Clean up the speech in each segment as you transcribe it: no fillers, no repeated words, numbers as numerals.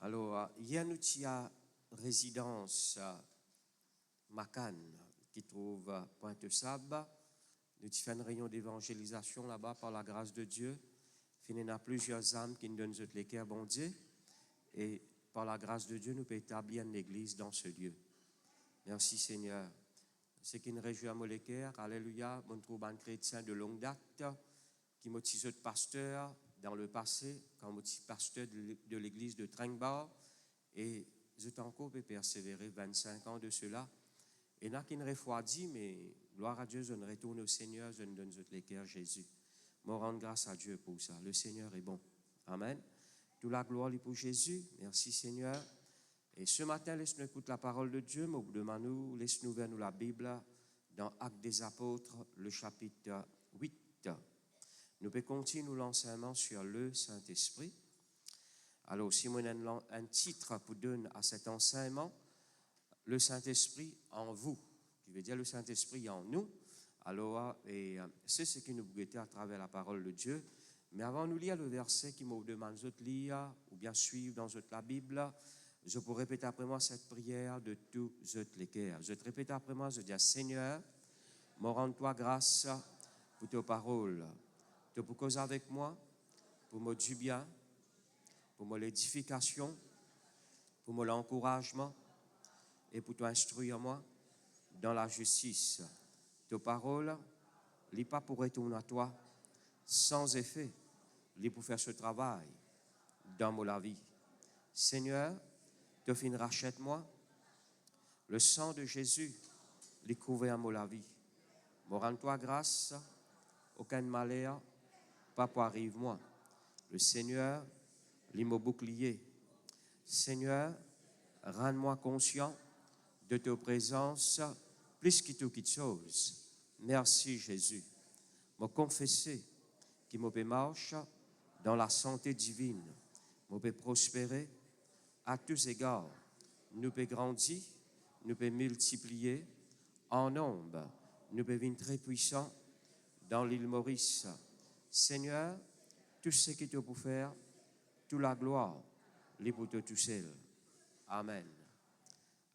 Alors, hier, nous avons résidence Macan, qui trouve Pointe-Sable. Nous avons fait une réunion d'évangélisation là-bas par la grâce de Dieu. Il y a plusieurs âmes qui nous donnent les cœurs, bon Dieu. Et par la grâce de Dieu, nous pouvons établir une église dans ce lieu. Merci Seigneur. C'est qui nous réjouit à mon cœur. Alléluia. Nous trouvons un chrétien de longue date qui m'a été pasteur dans le passé, quand je suis pasteur de l'église de Trengbar. Et je t'ai encore persévéré 25 ans de cela. Et il y a qui ne refroidit, mais gloire à Dieu, je ne retourne au Seigneur, je ne donne les cœurs Jésus. Je rends grâce à Dieu pour ça. Le Seigneur est bon. Amen. Toute la gloire est pour Jésus. Merci Seigneur. Et ce matin, laisse-nous écouter la parole de Dieu. Mais demande-nous, laisse-nous vers nous la Bible dans Actes des Apôtres, le chapitre 8. Nous pouvons continuer l'enseignement sur le Saint-Esprit. Alors, si on a un titre pour donner à cet enseignement, le Saint-Esprit en vous, qui veut dire le Saint-Esprit en nous. Alors, c'est ce qui nous guette à travers la parole de Dieu. Mais avant de lire le verset qui me demande de lire, ou bien suivre dans la Bible, je pourrais répéter après moi cette prière de tous les cœurs. Je te répète après moi, je dis Seigneur, me rends-toi grâce pour tes paroles. Pour causer avec moi, pour me du bien, pour mon l'édification, pour mon l'encouragement et pour t'instruire moi dans la justice. Tes paroles, les pas pour retourner à toi sans effet, les pour faire ce travail dans mon vie. Seigneur, te fin rachète-moi, le sang de Jésus, les couvert à mon vie. Me rends-toi grâce, aucun malheur Papa, arrive-moi. Le Seigneur, l'immo bouclier. Seigneur, rends-moi conscient de ta présence plus que toute chose. Merci Jésus. Me confesser qui me marche dans la santé divine. Me peut prospérer à tous égards. Nous peut grandir, nous peut multiplier en nombre. Nous peut venir très puissant dans l'île Maurice. Seigneur, tout ce que tu peux faire, toute la gloire, les pour toi tout seul. Amen.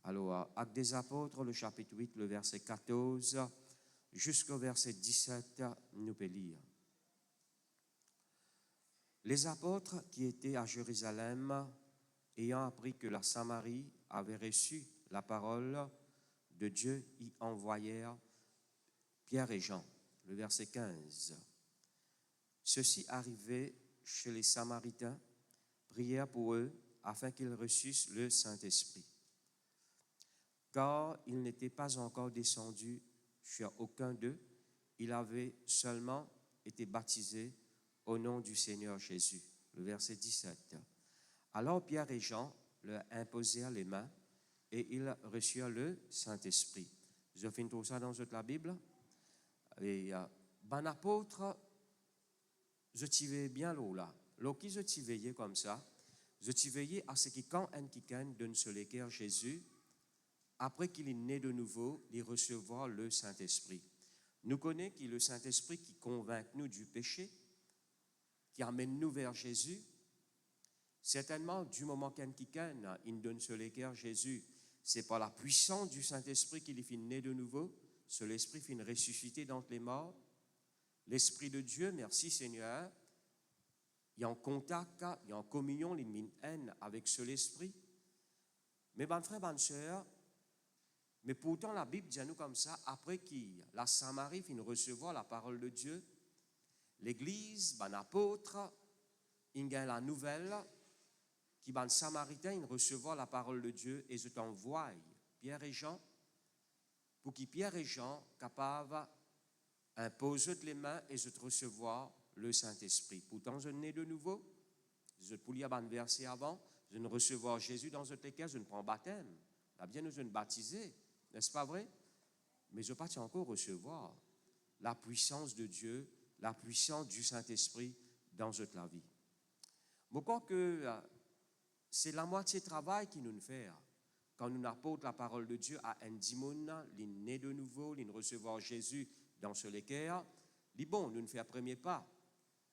Alors, Actes des Apôtres, le chapitre 8, le verset 14, jusqu'au verset 17, nous pouvons lire. Les apôtres qui étaient à Jérusalem, ayant appris que la Samarie avait reçu la parole de Dieu, y envoyèrent Pierre et Jean. Le verset 15. Ceci arrivait chez les Samaritains, prièrent pour eux afin qu'ils reçussent le Saint-Esprit. Car il n'était pas encore descendu sur aucun d'eux, il avait seulement été baptisé au nom du Seigneur Jésus. Le verset 17. Alors Pierre et Jean leur imposèrent les mains et ils reçurent le Saint-Esprit. Je finis tout ça dans la Bible. Et ben apôtre, je t'y veillais bien là. Lorsque je t'y veillais comme ça, je t'y veillais à ce que quand un quelqu'un donne sur les cœurs Jésus, après qu'il est né de nouveau, il recevra le Saint-Esprit. Nous connaissons qu'il est le Saint-Esprit qui convainc nous du péché, qui amène nous vers Jésus. Certainement, du moment qu'un quelqu'un il donne sur les cœurs Jésus, c'est par la puissance du Saint-Esprit qu'il est né de nouveau, ce l'Esprit finit ressuscité d'entre les morts. L'Esprit de Dieu, merci Seigneur, il y a en contact, il y a en communion, il y a une haine avec ce l'Esprit. Mais bon frère, bonne sœur, mais pourtant la Bible dit à nous comme ça, après que la Samarie finit recevoir la parole de Dieu, l'Église, ben apôtre, il y a la nouvelle, qui ben Samaritain, il recevoir la parole de Dieu et je t'envoie Pierre et Jean, pour que Pierre et Jean capables imposer les mains et je te recevoir le Saint-Esprit. Pourtant, je n'ai de nouveau. Je peux lire un verset avant. Je ne recevoir Jésus dans ce cas, je ne prends baptême. Là, bien, nous ne baptiser, n'est-ce pas vrai? Mais je ne peux pas encore recevoir la puissance de Dieu, la puissance du Saint-Esprit dans toute la vie. Je crois que c'est la moitié du travail qui nous fait. Quand nous apportons la parole de Dieu à un dimon, il est né de nouveau, il recevoir Jésus dans ce cœur, dit bon, nous ne faisons premier pas,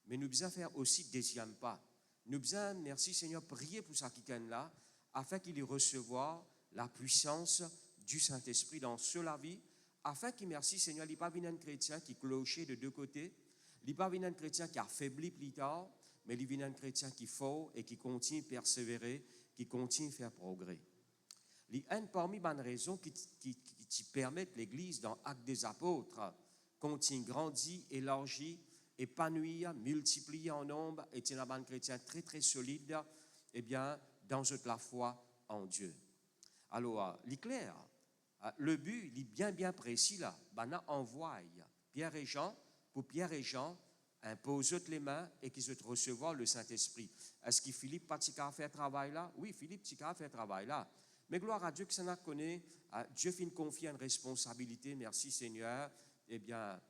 mais nous devons faire aussi deuxième pas. nous besoin, merci Seigneur, prier pour ça qui là, afin qu'il y recevoir la puissance du Saint-Esprit dans la vie, afin qu'il, merci Seigneur, il n'y ait pas un chrétien qui clochait de deux côtés, il n'y ait pas un chrétien qui a affaibli plus tard, mais il y a un chrétien qui faut et qui continue à persévérer, qui continue à faire progrès. Il y a une parmi les raisons qui permettent l'Église dans l'Acte des Apôtres, continue grandir, élargir, épanouir, multiplier en nombre, et c'est un chrétien très très solide, eh bien, dans la foi en Dieu. Alors, il est clair, le but, il est bien bien précis là. Ben, on envoie Pierre et Jean, pour Pierre et Jean, imposent les mains et qu'ils se recevoir le Saint-Esprit. Est-ce que Philippe pas faire travail là? Oui, Philippe a fait travail là. Mais gloire à Dieu que ça n'a connu, Dieu fait une confiance, une responsabilité, merci Seigneur. Eh bien,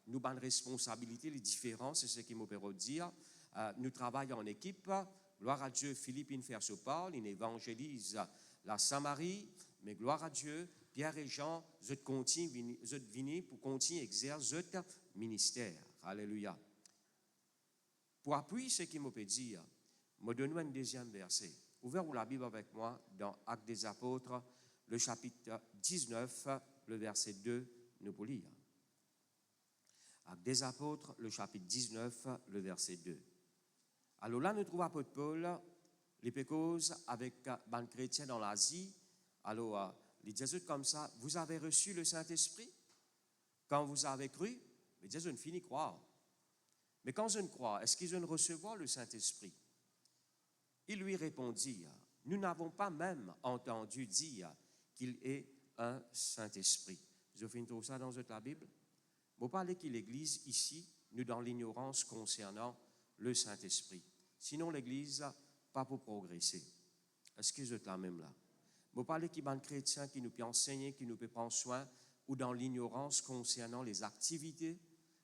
nous avons une responsabilité, les différences, c'est ce qu'il m'a permis de dire. Nous travaillons en équipe. Gloire à Dieu, Philippe, il fait ce parle, il évangélise la Samarie. Mais gloire à Dieu, Pierre et Jean, vous venez pour continuer à exercer votre ministère. Alléluia. Pour appuyer ce qu'il m'a peut dire, me donne un deuxième verset. Ouvrez la Bible avec moi dans Actes des Apôtres, le chapitre 19, le verset 2, nous pour lire. Actes des Apôtres, le chapitre 19, le verset 2. Alors là, nous trouvons l'apôtre Paul, les pécoses avec les chrétiens dans l'Asie. Alors, les Jésus comme ça, vous avez reçu le Saint-Esprit quand vous avez cru? Mais Jésus ne finit croire. Mais quand je ne crois, est-ce qu'ils ont recevoir le Saint-Esprit? Il lui répondit, nous n'avons pas même entendu dire qu'il est un Saint-Esprit. Je finis tout ça dans la Bible. Je parle que l'Église ici, nous dans l'ignorance concernant le Saint-Esprit. Sinon, l'Église, pas pour progresser. Est-ce que vous êtes là même là? Je parle qu'il y a un chrétien qui nous peut enseigner, qui nous peut prendre soin, ou dans l'ignorance concernant les activités,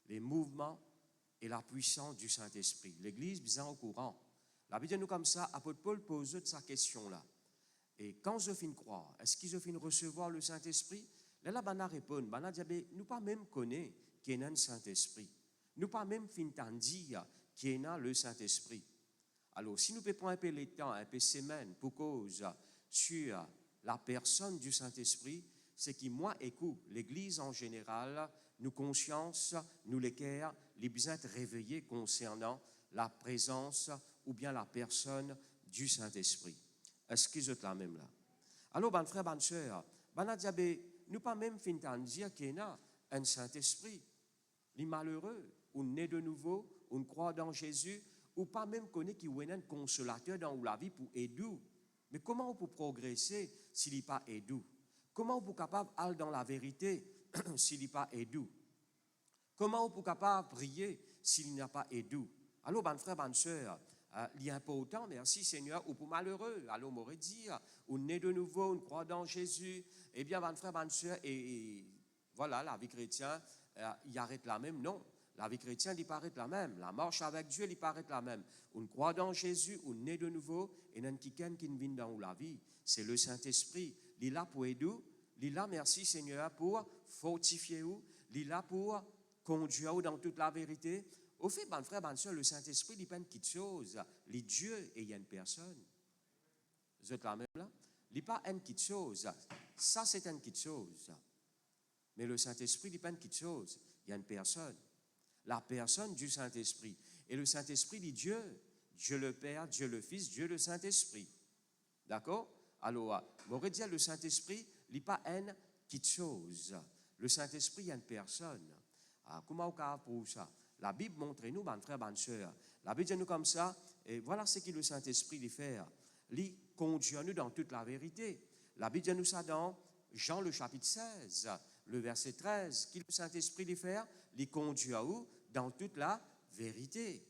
les mouvements et la puissance du Saint-Esprit. L'Église, bien au courant. La Bible nous comme ça, apôtre Paul pose sa question-là. Et quand je finis croire, est-ce qu'ils ont fini recevoir le Saint-Esprit? Là, on répond, nous pas même connaître qu'il y a un Saint-Esprit. Nous pas même fin dire qu'il y a le Saint-Esprit. Alors, si nous pouvons prendre un peu le temps, un peu semaine pour cause sur la personne du Saint-Esprit, c'est que moi, écoute, l'Église en général, nous conscience, nous l'équerre, les besoins de réveiller concernant la présence ou bien la personne du Saint-Esprit. Est-ce que vous êtes là même là? Alors, ben frère, ben soeur, nous pas même fin de dire qu'il y a un Saint-Esprit. Les malheureux, ou nés de nouveau, ou croient dans Jésus, ou pas même connaître qu'il y a un consolateur dans la vie pour aider. Mais comment on peut progresser s'il n'est pas aidé? Comment on peut capable d'aller dans la vérité s'il n'est pas aidé? Comment on peut capable de prier s'il n'y a pas aidé? Alors, ben frère, ben soeur, il est important, merci Seigneur, ou pour malheureux, alors on m'aurait dit, ou né de nouveau, on croit dans Jésus, eh bien, ben frère, ben soeur, et voilà, la vie chrétienne, il arrête la même, non. La vie chrétienne, il paraît la même. La marche avec Dieu, il paraît la même. On croit dans Jésus, on est de nouveau, et il y a quelqu'un qui vient dans la vie. C'est le Saint-Esprit. Il est là pour aider, il est là, merci Seigneur, pour fortifier, il est là pour conduire dans toute la vérité. Au fait, ben frère, ben soeur, le Saint-Esprit, il n'est pas une petite chose. Il est Dieu et il y a une personne. Vous êtes là même là? Il n'est pas une petite chose. Ça, c'est une petite chose. Mais le Saint-Esprit, il n'est pas une petite chose. Il y a une personne. La personne du Saint-Esprit. Et le Saint-Esprit dit Dieu. Dieu le Père, Dieu le Fils, Dieu le Saint-Esprit. D'accord? Alors, on aurait dit le Saint-Esprit, il n'est pas une petite chose. Le Saint-Esprit, il y a une personne. Ah, comment on peut pour ça? La Bible montre nous, mes frères, mes soeurs. La Bible dit nous comme ça, et voilà ce que le Saint-Esprit lui fait. Il conduit nous dans toute la vérité. La Bible dit nous ça dans Jean le chapitre 16, le verset 13. Qui le Saint-Esprit lui fait? Il conduit à où? Dans toute la vérité.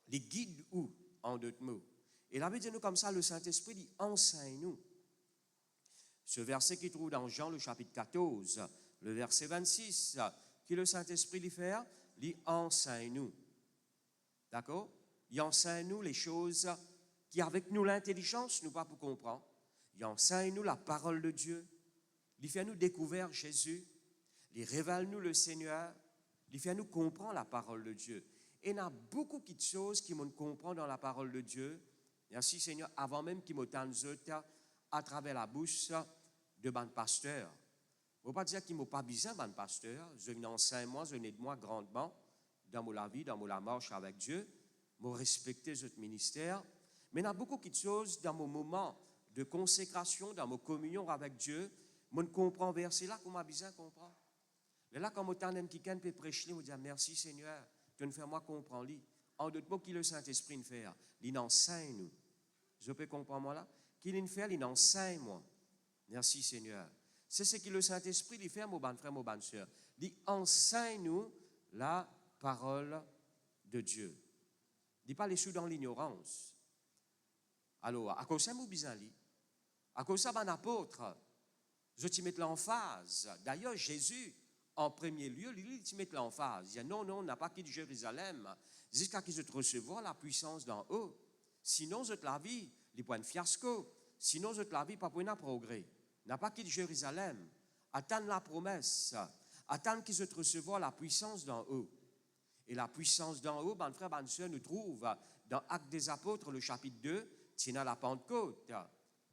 Il guide où? En d'autres mots. Et la Bible dit nous comme ça, le Saint-Esprit lui enseigne nous. Ce verset qui trouve dans Jean le chapitre 14, le verset 26, qui le Saint-Esprit lui fait? Il enseigne nous. D'accord? Il enseigne nous les choses qui, avec nous, l'intelligence, nous pas pour comprendre. Il enseigne nous la parole de Dieu. Il fait nous découvrir Jésus. Il révèle nous le Seigneur. Il fait nous comprendre la parole de Dieu. Et il y a beaucoup de choses qui me comprennent dans la parole de Dieu. Merci Seigneur, avant même qu'il m'entende à travers la bouche de ban pasteur. Je ne veux pas dire qu'il ne m'a pas besoin ban pasteur. Je viens enseigner, je n'aide moi grandement dans la vie, dans la marche avec Dieu. Je respecte ce ministère. Mais il y a beaucoup de choses dans mon moment de consécration, dans ma communion avec Dieu. Je ne comprends verset là qu'on m'a besoin de comprendre. Et là, quand je suis quelqu'un qui peut prêcher, je dis merci Seigneur, tu nous fais moi comprendre. En d'autres mots, qui le Saint-Esprit nous fait, il enseigne nous. Je peux comprendre moi là? Qu'il nous fait, il enseigne moi. Merci Seigneur. C'est ce que le Saint-Esprit lui fait, mon bon frère, mon bonne soeur. Il enseigne nous la parole de Dieu. Il ne dit pas les sous dans l'ignorance. Alors, à cause de ça, nous besoin de à cause de ça, un apôtre, je te mets l'emphase. D'ailleurs, Jésus, en premier lieu, il te met l'emphase. Il dit non, on n'a pas quitté Jérusalem jusqu'à qu'ils te recevoir la puissance d'en haut. Sinon, je te la vie, les points de fiasco. Sinon, je te la vie, pas pour un progrès. N'a pas quitté Jérusalem. Attendre la promesse. Attendre qu'ils te recevoir la puissance d'en haut. Et la puissance d'en haut, ben frère, ben soeur, nous trouve dans Actes des Apôtres, le chapitre 2, c'est à la Pentecôte.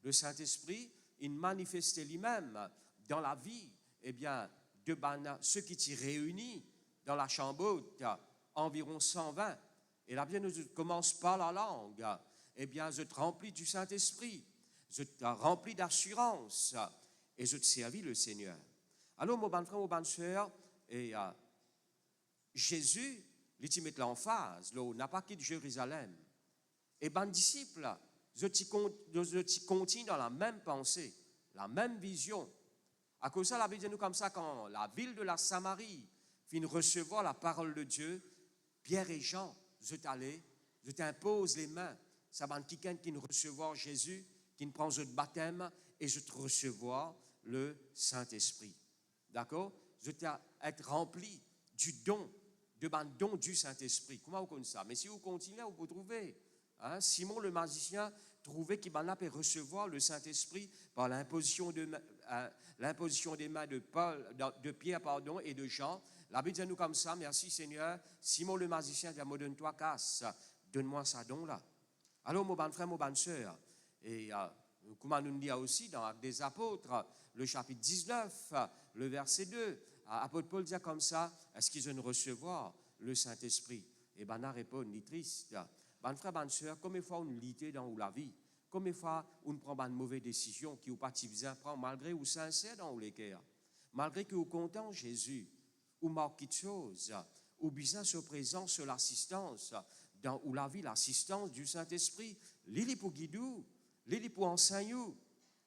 Le Saint-Esprit, il manifestait lui-même dans la vie, eh bien, de ceux qui s'y réunissent dans la chambre haute, environ 120. Et là, bien, nous commence par la langue. Eh bien, je te remplis du Saint-Esprit, je te remplis d'assurance et je te servis le Seigneur. Alors, mon bon frère, mon bonne soeur, et Jésus, il met l'emphase, là, n'a pas quitté Jérusalem. Et ben disciples, je continue dans la même pensée, la même vision. À cause de ça, la Bible dit nous comme ça, quand la ville de la Samarie finit recevoir la parole de Dieu, Pierre et Jean, je t'impose les mains. Ça va quelqu'un qui nous recevoir Jésus, qui nous prend le baptême et je te recevoir le Saint-Esprit. D'accord? Je être rempli du don, don du Saint-Esprit. Comment vous connaissez ça? Mais si vous continuez, vous pouvez trouver. Hein? Simon le magicien trouvait qu'il allait recevoir le Saint-Esprit par l'imposition des mains de Pierre et de Jean. La Bible dit nous comme ça, merci Seigneur. Simon le magicien dit, donne-toi casse, donne-moi ça don là. Alors mon bon frère, mon bonne soeur, et comme on nous dit aussi dans Actes des Apôtres, le chapitre 19, le verset 2, apôtre Paul dit comme ça, est-ce qu'ils vont recevoir le Saint-Esprit? Et ben on répond, ni triste. Bon frère, bonne soeur, combien de fois on lit dans la vie? Combien de fois on prend une mauvaise décision qui ou pas besoin prendre malgré ou sincère dans les cœurs? Malgré que vous content Jésus, ou marque quelque chose, ou besoin sur présence, sur l'assistance, dans ou la vie, l'assistance du Saint-Esprit, l'île pour guider, l'île pour enseigner.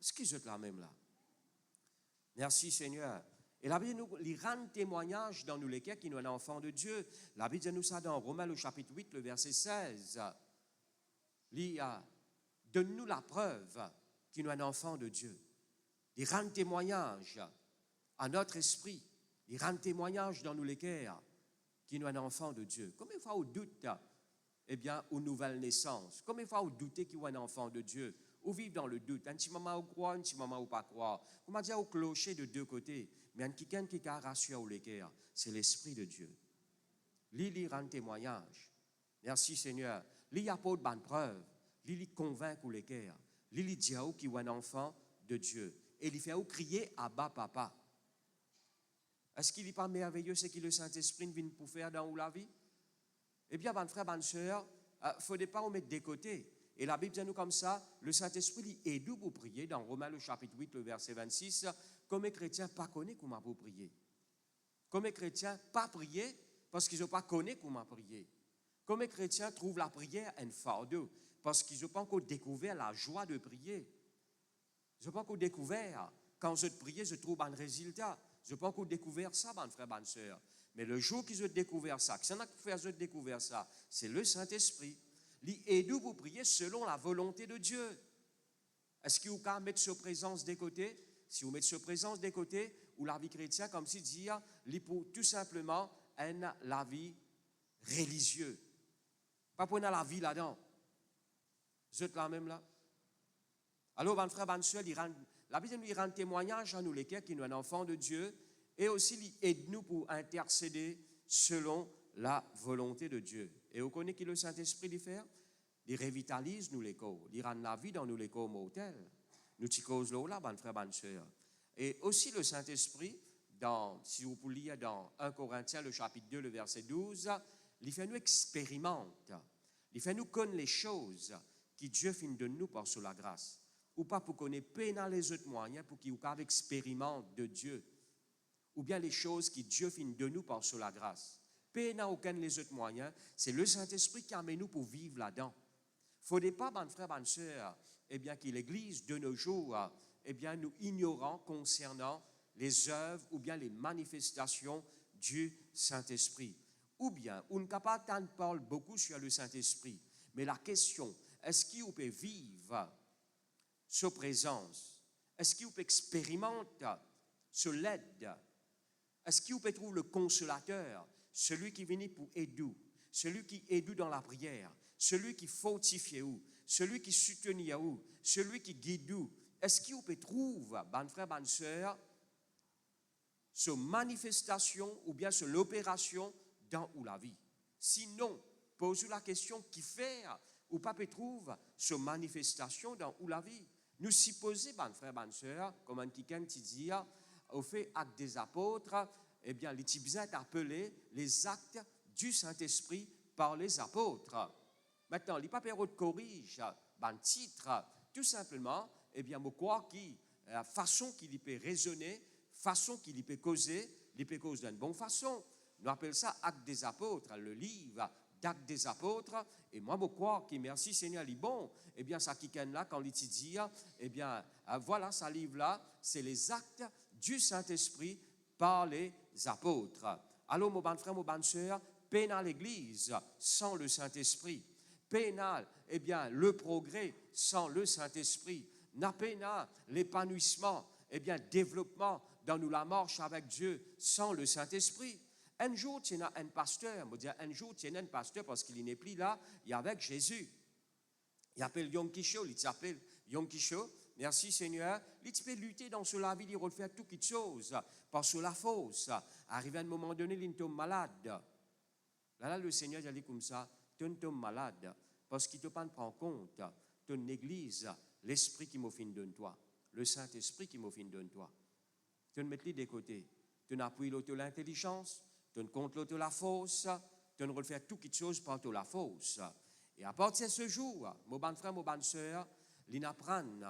Est-ce qu'ils sont la même là? Merci Seigneur. Et la Bible nous rend témoignage dans nous lesquels qui nous sommes enfants de Dieu. La Bible dit nous ça dans Romains le chapitre 8, le verset 16. Donne-nous la preuve qu'il nous sommes enfants de Dieu. Il rend témoignage à notre esprit. Il rend témoignage dans nous lesquels qui nous sommes enfants de Dieu. Combien de fois vous doutez, eh bien, aux nouvelles naissances? Combien de fois vous doutez qu'il y a un enfant de Dieu? Ou vivre dans le doute, un petit moment où croire, un petit moment où pas croire. On m'a dit au clocher de deux côtés, mais un quelqu'un qui a rassuré au l'équerre, c'est l'Esprit de Dieu. Lui rend témoignage. Merci Seigneur. Lui apporte bonne preuve. Lui convainc au l'équerre. Lui dit qu'il y a un enfant de Dieu. Et il fait crier à bas papa. Est-ce qu'il n'est pas merveilleux ce que le Saint-Esprit vient pour faire dans la vie? Eh bien, bon frère, bonne soeur, il ne faudrait pas vous mettre de côté. Et la Bible dit nous comme ça, le Saint-Esprit aide nous pour prier dans Romains le chapitre 8, le verset 26, comme les chrétiens pas connaissent comment vous prier. Comme les chrétiens pas prier parce qu'ils n'ont pas connu comment prier. Comme les chrétiens trouvent la prière un fardeau parce qu'ils n'ont pas encore découvert la joie de prier. Ils n'ont pas encore découvert, quand je prie, je trouve un résultat. Je n'ai pas encore découvert ça, mon frère, bonne soeur. Mais le jour qu'ils ont découvert ça, que ça n'a pas fait découvert ça, c'est le Saint-Esprit. Et nous vous priez selon la volonté de Dieu. Est-ce que vous pouvez mettre sur présence des côtés? Si vous mettez sur présence des côtés, ou la vie chrétienne, comme si dire, pour tout simplement, la vie religieuse. Pas pour la vie là-dedans. Vous êtes là même là? Alors, mon frère, bonne soeur, la Bible nous rend témoignage à nous lesquels qui nous sommes enfants de Dieu, et aussi il aide nous pour intercéder selon la volonté de Dieu. Et vous connaissez qui le Saint-Esprit lui fait? Il revitalise nous les corps, il rend la vie dans nous les corps mortels. Nous t'y cause là, bonne frère, bonne soeur. Et aussi le Saint-Esprit, si vous pouvez lire dans 1 Corinthiens, le chapitre 2, le verset 12, il fait nous expérimenter, il fait nous connaître les choses que Dieu finit de nous par sur la grâce. Ou pas pour connaître peine les autres moyens pour qu'ils expérimentent de Dieu. Ou bien les choses que Dieu finit de nous par sur la grâce. Peine n'a aucun les autres moyens, c'est le Saint-Esprit qui amène nous pour vivre là-dedans. Il ne faudrait pas, bonne frère, bonne soeur, que l'Église de nos jours, nous ignorons concernant les œuvres ou bien les manifestations du Saint-Esprit. Ou bien, on ne peut pas parler beaucoup sur le Saint-Esprit, mais la question, est-ce qu'il peut vivre sa présence? Est-ce qu'il peut expérimenter ce l'aide? Est-ce qu'il peut trouver le consolateur, celui qui vient pour aider, celui qui aide dans la prière, celui qui fortifie, celui qui soutient, celui qui guide? Est-ce qu'il peut trouver, bonne frère, bonne soeur, cette manifestation ou bien cette opération dans la vie? Sinon, posez la question qui fait ou pas peut trouver cette manifestation dans la vie. Nous supposons, bonne frère, bonne soeur, comme un quelqu'un qui dit, au fait actes des apôtres, les Tibétains est appelé les actes du Saint-Esprit par les apôtres. Maintenant, les papiers corrigent le titre, tout simplement, je crois que la façon qu'il peut raisonner, façon qu'il peut causer d'une bonne façon. Nous appelons ça actes des apôtres, le livre d'actes des apôtres. Et moi, je crois que merci Seigneur, il est bon. Ça qui est là, quand l'étudie, voilà, ce livre-là, c'est les actes du Saint-Esprit par les apôtres. Alors, mon bon frère, mon bonne soeur, pénal l'Église sans le Saint-Esprit. Pénal, le progrès sans le Saint-Esprit. N'a pénal l'épanouissement, développement dans nous la marche avec Dieu sans le Saint-Esprit. Un jour, tu as un pasteur, un jour, tu as un pasteur parce qu'il n'est plus là, il est avec Jésus. Il appelle Yom Kippur, il s'appelle Yom Kippur. Merci Seigneur. Il peut lutter dans cela vie, il refaire toutes choses, parce que la fausse. Arrivé à un moment donné, il tombe malade. Là, le Seigneur a dit comme ça, tu tombes malade, parce qu'il ne te prend compte, ton église, l'esprit qui m'a fait de toi, le Saint-Esprit qui m'a fait de toi. Tu ne mets les de côté. Tu n'appuies l'autre l'intelligence, tu ne comptes l'autre la fausse, tu ne refais toutes choses par la fausse. Et à partir de ce jour, mon bon frère, mon bonne soeur, ils apprennent,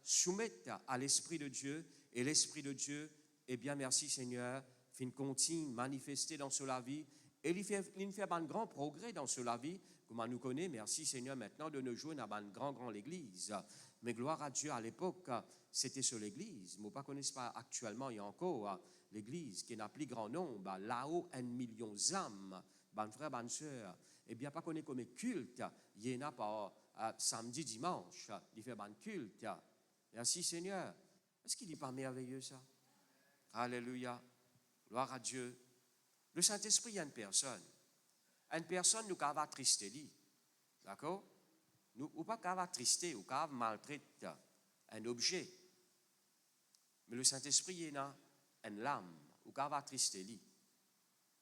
soumettre à l'Esprit de Dieu, et l'Esprit de Dieu, merci Seigneur, fin continue manifester dans cela vie, et il fait un grand progrès dans cela vie, comme on nous connaît, merci Seigneur, maintenant de nos jours, on a une grande l'église. Mais gloire à Dieu, à l'époque, c'était sur l'église. Moi, je ne connais pas actuellement, il y a encore l'église qui n'a plus grand nombre, là-haut, 1 million d'âmes, bonne frère, bonne soeur. Pas qu'on est comme culte, il y en a pas samedi, dimanche, il fait un culte. Merci Seigneur. Est-ce qu'il n'est pas merveilleux ça? Alléluia. Gloire à Dieu. Le Saint-Esprit, il y a une personne. Une personne, nous va trister. D'accord? Nous ne pas va trister ou va maltraiter un objet. Mais le Saint-Esprit, il y a une lame ou va trister.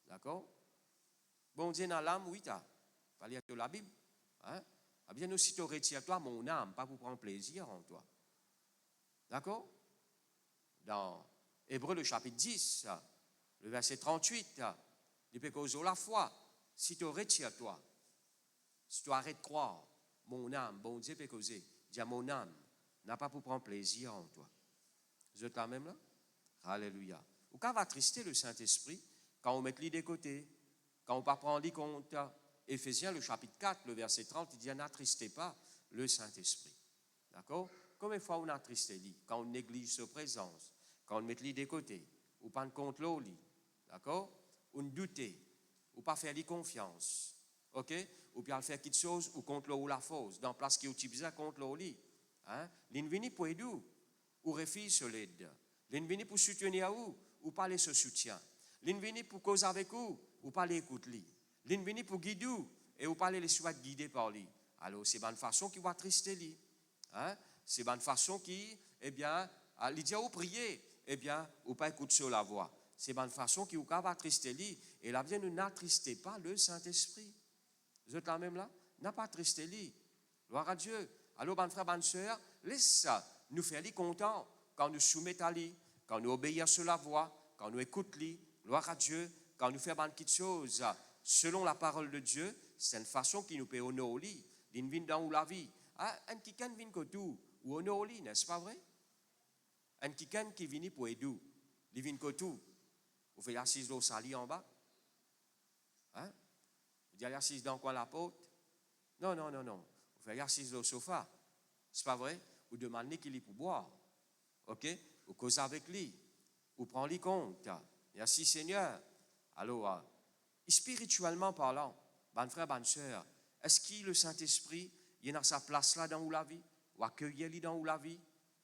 D'accord? Bon Dieu, dans l'âme, oui, tu as. Pas lire la Bible. Hein? Ah bien, aussi, tu retires toi mon âme, pas pour prendre plaisir en toi. D'accord? Dans Hébreux, le chapitre 10, le verset 38, il peut causer la foi. Si tu retires toi, si tu arrêtes de croire, mon âme, bon Dieu peut causer. Dis à mon âme, n'a pas pour prendre plaisir en toi. Vous êtes là même là? Alléluia. Ou quand va trister le Saint-Esprit, quand on met l'idée de côté, quand on ne prend pas en compte, Éphésiens, le chapitre 4, le verset 30, il dit n'attristez pas le Saint-Esprit. D'accord? Combien de fois on attriste lui? Quand on néglige sa présence, quand on met l'idée de côté, ou pas de compte l'eau, d'accord? On doute, ou pas faire confiance, ok? Ou bien faire quelque chose, ou contre l'eau ou la fausse, dans la place qui est utilisée contre l'eau, hein? L'invini pour aider, ou refuse sur l'aide. L'invini pour soutenir ou pas les soutien. L'invini pour causer avec ou pas les écouter. L'invini pour guider et ou pas les souhaiter guider par lui. Alors, c'est une façon qui va trister lui. Hein? C'est une façon qui, il dit ou prier, ou pas écouter sur la voix. c'est une façon qui vous va attrister lui. Et là, bien, nous n'attristez pas le Saint-Esprit. Vous êtes là même là? N'a pas attristé lui. Gloire à Dieu. Alors, bonne frère, bonne soeur, laisse ça. Nous faire lui content quand nous soumettons à lui, quand nous obéissons sur la voix, quand nous écoutons lui. Gloire à Dieu. Quand nous faisons beaucoup de choses selon la parole de Dieu, c'est une façon qui nous peut honorer lui. Il vient dans la vie. Un qui vient que tout, ou honorer lui, n'est-ce pas vrai? Un qui vient pour aider, il vient que tout. Vous faites assise au sali en bas? Hein? Vous dites assise dans quoi la porte? Non. Vous faites assise au sofa. C'est pas vrai? Vous demandez qu'il est pour boire. Ok? Vous causez avec lui. Vous prenez compte. Merci Seigneur. Alors, spirituellement parlant, bonne frère, bonne soeur, est-ce que le Saint-Esprit, il a sa place là dans la vie? Ou accueillir-lui dans la vie?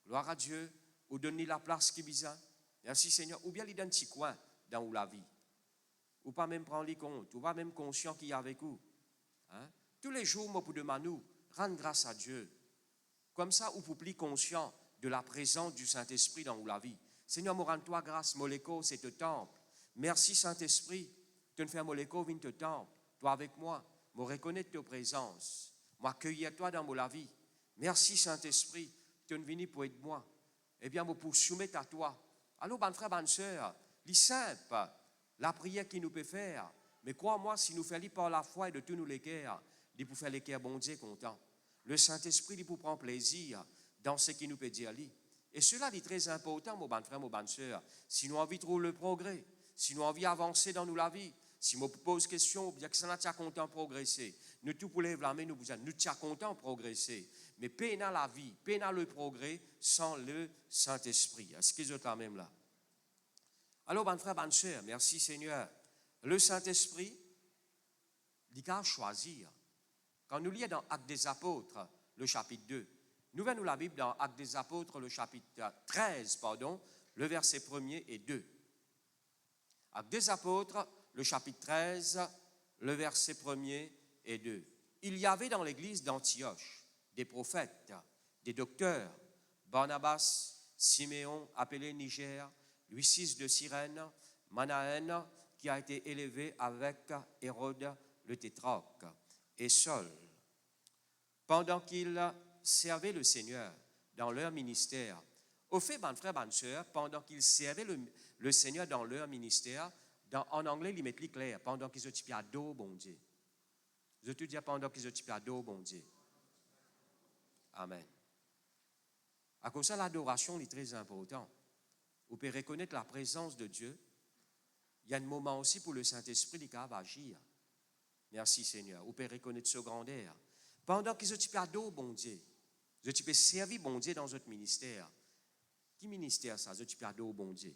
Gloire à Dieu. Ou donner la place qui besoin? Merci Seigneur. Ou bien il donne un petit coin dans la vie. Ou pas même prendre les comptes. Ou pas même conscient qu'il y a avec vous. Hein? Tous les jours, moi, pour demander, rendre grâce à Dieu. Comme ça, ou pour plus conscient de la présence du Saint-Esprit dans la vie. Seigneur, moi, rends-toi grâce, Moléco, c'est le temple. Merci Saint-Esprit. Tu me fais Moléco, viens te temple. Toi avec moi, me reconnaître ta présence. Moi, accueillir toi dans ma vie. Merci Saint-Esprit. Tu es venu pour aider moi. Eh bien, moi, pour soumettre à toi. Alors, bonne frère, bonne soeur, les simple, la prière qu'il nous peut faire. Mais crois-moi, si nous faisons par la foi et de tous nous les cœurs, il peut faire les cœurs bon Dieu content. Le Saint-Esprit, il peut prendre plaisir dans ce qu'il nous peut dire. Et cela est très important, mon bon frère, mon bonne soeur. Si nous avons envie de trouver le progrès, si nous avons envie d'avancer dans nous la vie, si nous pose question, bien que ça n'a pas content de progresser, nous tout pour lever la main, nous sommes contents de progresser. Mais peine la vie, peine le progrès sans le Saint-Esprit. Est-ce que vous êtes là même là? Alors, bonne frère, bonne soeur, merci Seigneur. Le Saint-Esprit, il a choisir. Quand nous lisons dans Actes des Apôtres, le chapitre 2, nous venons la Bible dans Actes des Apôtres, le chapitre 13, le verset 1er et 2. Actes des Apôtres, le chapitre 13, le verset 1er et 2. Il y avait dans l'église d'Antioche des prophètes, des docteurs, Barnabas, Siméon, appelé Niger, Louis de Cyrène, Manaën, qui a été élevé avec Hérode le tétrarque, et Saul. Pendant qu'ils servaient le Seigneur dans leur ministère, au fait, bonne frère, bonne soeur, pendant qu'ils servaient le Seigneur dans leur ministère, en anglais, ils mettent clair, pendant qu'ils occupaient à dos, bon Dieu. Je te dis pendant qu'ils occupaient à dos, bon Dieu. Amen. À cause de ça, l'adoration est très important. Vous pouvez reconnaître la présence de Dieu. Il y a un moment aussi pour le Saint-Esprit qui va agir. Merci Seigneur. Vous pouvez reconnaître ce grandeur. Pendant qu'ils occupaient à dos, bon Dieu. Vous occupez servir bon Dieu dans votre ministère. Qui ministère ça? Vous occupez à dos, bon Dieu.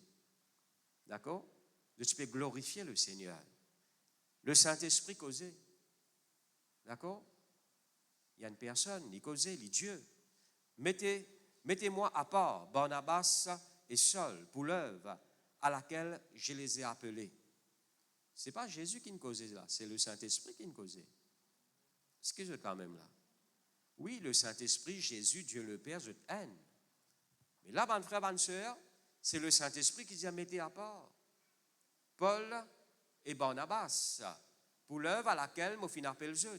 D'accord? Vous occupez glorifier le Seigneur. Le Saint-Esprit causait. D'accord? Il y a une personne, il causait, il Dieu. Mettez-moi à part Barnabas et Saul pour l'œuvre à laquelle je les ai appelés. Ce n'est pas Jésus qui nous causait là, c'est le Saint-Esprit qui nous causait. Est-ce que je suis quand même là? Oui, le Saint-Esprit, Jésus, Dieu le Père, je t'aime. Mais là, bonne frère, bonne soeur, c'est le Saint-Esprit qui dit mettez à part Paul et Barnabas pour l'œuvre à laquelle mon fin appelle je.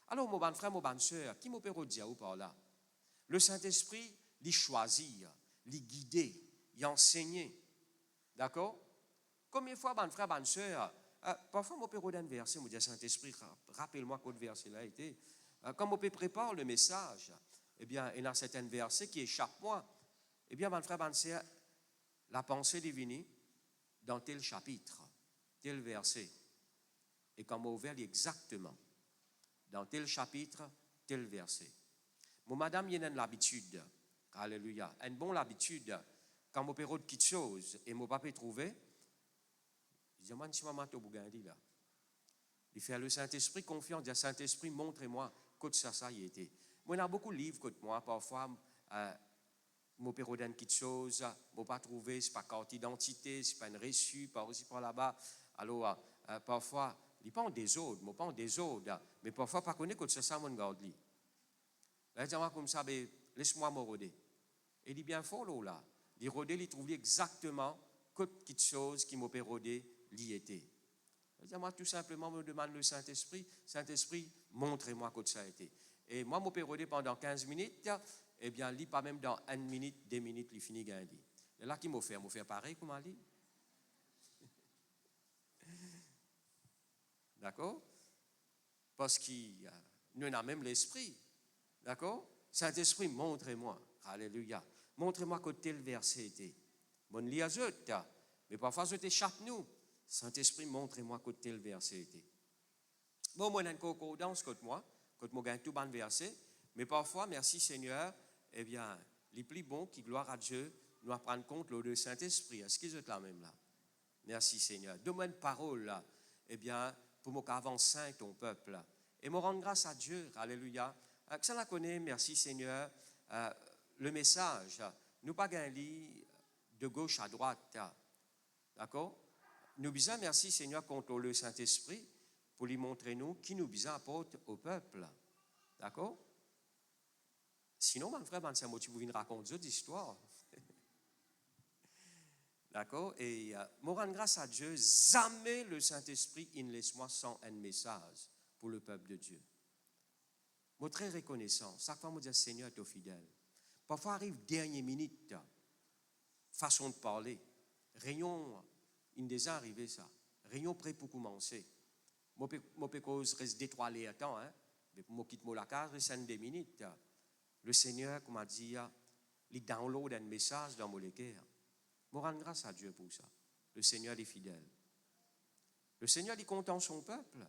Alors, mon bon frère, mon bonne soeur, qui m'a peut dire ou par là? Le Saint-Esprit, il choisit, il guider, il enseigner. D'accord? Combien de fois, bonne frère, bonne soeur, parfois, mon père un verset, me dit Saint-Esprit, rappelle-moi quel verset là était. Quand mon père prépare le message, eh bien, il y a certains versets qui échappent moi. Eh bien, bonne frère, bonne soeur, la pensée divine dans tel chapitre, tel verset. Et quand m'a ouvert exactement, dans tel chapitre, tel verset. Mon madame, il y a une habitude, alléluia, une bonne habitude, quand mon père de quelque chose et mon papa trouvé, il dit, moi, si maman t'a bougandi là. Il fait le Saint-Esprit confiant, il dit, Saint-Esprit, montrez-moi, côté ça y était. Moi, il y a beaucoup de livres côté moi, parfois, mon père donne quelque chose, mon pas trouvé, c'est pas carte d'identité, c'est pas une reçue, par aussi par là-bas. Alors, parfois, il pas en désordre, moi pas en désordre, mais parfois, pas connaître côté ça, mon garde lui. Là, il dit, moi, comme ça, laisse-moi me rôder. Et il dit bien fort là. Il rôder, il trouve exactement quelque chose qui m'a pérodé, l'y était. Moi, tout simplement, me demande le Saint-Esprit. Saint-Esprit, montrez-moi que ça a été. Et moi, je pérodé pendant 15 minutes, eh bien, lit pas même dans 1 minute, 2 minutes, il finit gagné. Et là, qui m'a fait pareil, comme on dit. D'accord? Parce qu'il nous a même l'esprit. D'accord? Saint-Esprit, montrez-moi. Alléluia. Montrez-moi que tel verset était. Mon lit à mais parfois, je t'échappe nous. Saint-Esprit, montrez-moi que tel verset était. Bon, moi, j'ai une concordance contre moi gagne tout bon verset, mais parfois, merci Seigneur, eh bien, les plus bons qui, gloire à Dieu, nous prendre compte de Saint-Esprit. Est-ce qu'ils sont là même là? Merci Seigneur. Donne-moi une parole là, eh bien, pour moi qu'avance ton peuple là. Et me rendre grâce à Dieu, alléluia. Que ça la connaît, merci Seigneur, le message, nous pas gagner de gauche à droite, d'accord? Nous besoin, merci Seigneur, contre le Saint-Esprit, pour lui montrer nous qui nous besoin apporte au peuple. D'accord? Sinon, mon frère, c'est un motif pour venir raconter d'autres histoires. D'accord? Et me rendre grâce à Dieu, jamais le Saint-Esprit, il ne laisse-moi sans un message pour le peuple de Dieu. Je suis très reconnaissant. Chaque fois, je dis, Seigneur, tu es fidèle. Parfois, arrive dernière minute, façon de parler. Réunion, il est déjà arrivé ça. Réunion prêt pour commencer. Je peux rester détoilé à temps, hein? Mais pour je quitte la case, reste 2 minutes. Le Seigneur, comme a dit, il download un message dans mon cœur. Je rends grâce à Dieu pour ça. Le Seigneur est fidèle. Le Seigneur est content son peuple.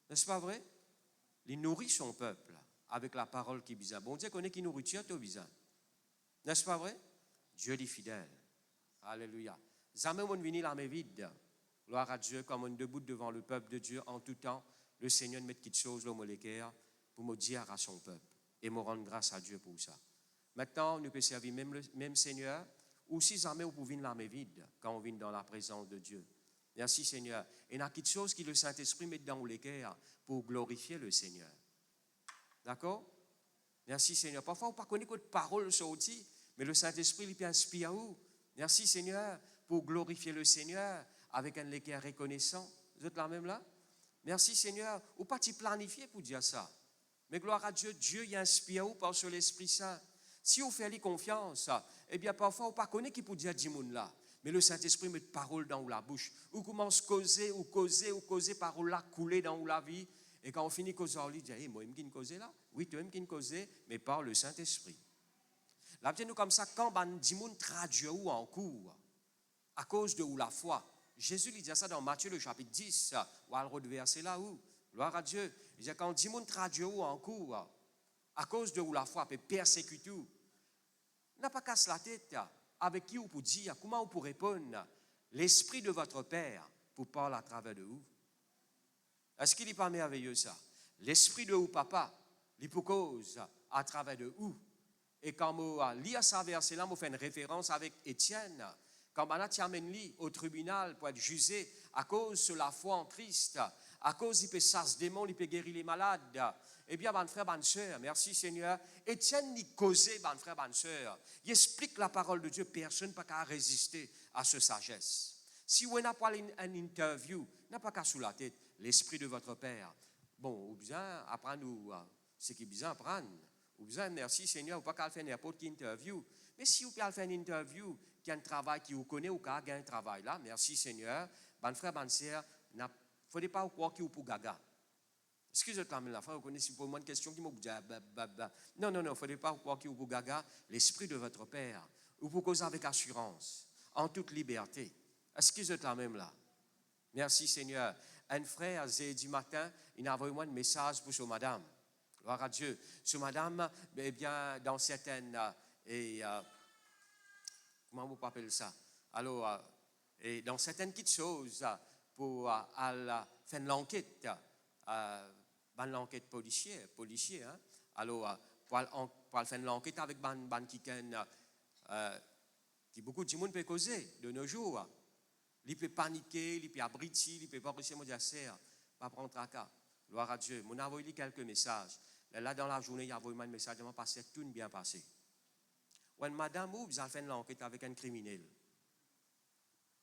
N'est-ce pas vrai? Il nourrit son peuple avec la parole qui est bizarre. Bon Dieu connaît qui nourrit tout bizarre. N'est-ce pas vrai? Dieu est fidèle. Alléluia. Jamais on vient la main vide. Gloire à Dieu, comme on est debout devant le peuple de Dieu en tout temps, le Seigneur met quelque chose dans mon cœur pour me dire à son peuple et me rendre grâce à Dieu pour ça. Maintenant, nous pouvons servir même Seigneur, ou si jamais on peut venir la main vide quand on vient dans la présence de Dieu. Merci Seigneur. Et il y a quelque chose que le Saint-Esprit met dans le cœur pour glorifier le Seigneur. D'accord? Merci Seigneur. Parfois, on ne connaît pas de paroles sorties, mais le Saint-Esprit il peut inspirer où? Merci Seigneur pour glorifier le Seigneur avec un cœur reconnaissant. Vous êtes là même là? Merci Seigneur. Ou pas t'y planifier pour dire ça. Mais gloire à Dieu, Dieu y inspire ou par sur l'Esprit Saint. Si on fait lui confiance, eh bien parfois on ne connaît qui pour dire 10 moun là. Mais le Saint-Esprit met parole dans la bouche. Ou commence à causer, parole là, couler dans la vie. Et quand on finit de causer, on dit, hey, moi, je me cause là. Oui, tu aimes qui causer, mais par le Saint-Esprit. Là, nous comme ça, quand on dit moun traduit ou en cours, à cause de ou la foi. Jésus lui dit ça dans Matthieu le chapitre 10, ou à le verset là où, gloire à Dieu. Il dit quand on dit moun traduit ou en cours, à cause de ou la foi, peut persécuter ou. N'a pas casse la tête avec qui ou pour dire, comment ou pour répondre, l'Esprit de votre Père pour parler à travers de vous. Est-ce qu'il n'est pas merveilleux ça? L'Esprit de vous, papa, il pour cause à travers de vous. Et quand je lis ça verset là, je fais une référence avec Étienne. Quand on amène lui au tribunal pour être jugé à cause de la foi en Christ, à cause il peut chasser des démons, il peut guérir les malades. Eh bien, mon frère, bonne soeur, merci Seigneur. Étienne n'y causait, mon frère, bonne soeur. Il explique la parole de Dieu, personne n'a pas résister à ce sagesse. Si vous n'avez pas une interview, n'a pas qu'à sous la tête, l'Esprit de votre Père. Bon, vous besoin apprendre ce qui est besoin apprendre. Vous besoin, merci Seigneur, vous pas qu'à faire n'importe quelle interview. Mais si vous pouvez faire une interview, qui a un travail qui vous connaît ou qui a un travail là, merci Seigneur, bon frère, bonne sœur, il ne faut pas croire qu'il est pour gaga. Excusez-moi, la frère, vous connaissez pour moi une question qui m'a dit, non, il ne faut pas croire qu'il est pour gaga, l'Esprit de votre Père, ou pour causer avec assurance, en toute liberté. Excusez-moi même là. Merci Seigneur. Un frère, du matin, il a envoyé moi un message pour sur madame. Gloire à Dieu. Sur madame, eh bien, dans certaines, comment vous appelez ça? Alors, et dans certaines petites choses, pour faire l'enquête, l'enquête policier, hein? Alors, pour faire l'enquête avec qui beaucoup de monde peut causer de nos jours. Il peut paniquer, il peut abriter, il peut pas réussir à dire, pas prendre tracas. Gloire à Dieu. Mon envoyé quelques messages. Là, dans la journée, il a envoyé un message, il m'a passé tout bien passé. Ou une madame, vous avez fait l'enquête avec un criminel.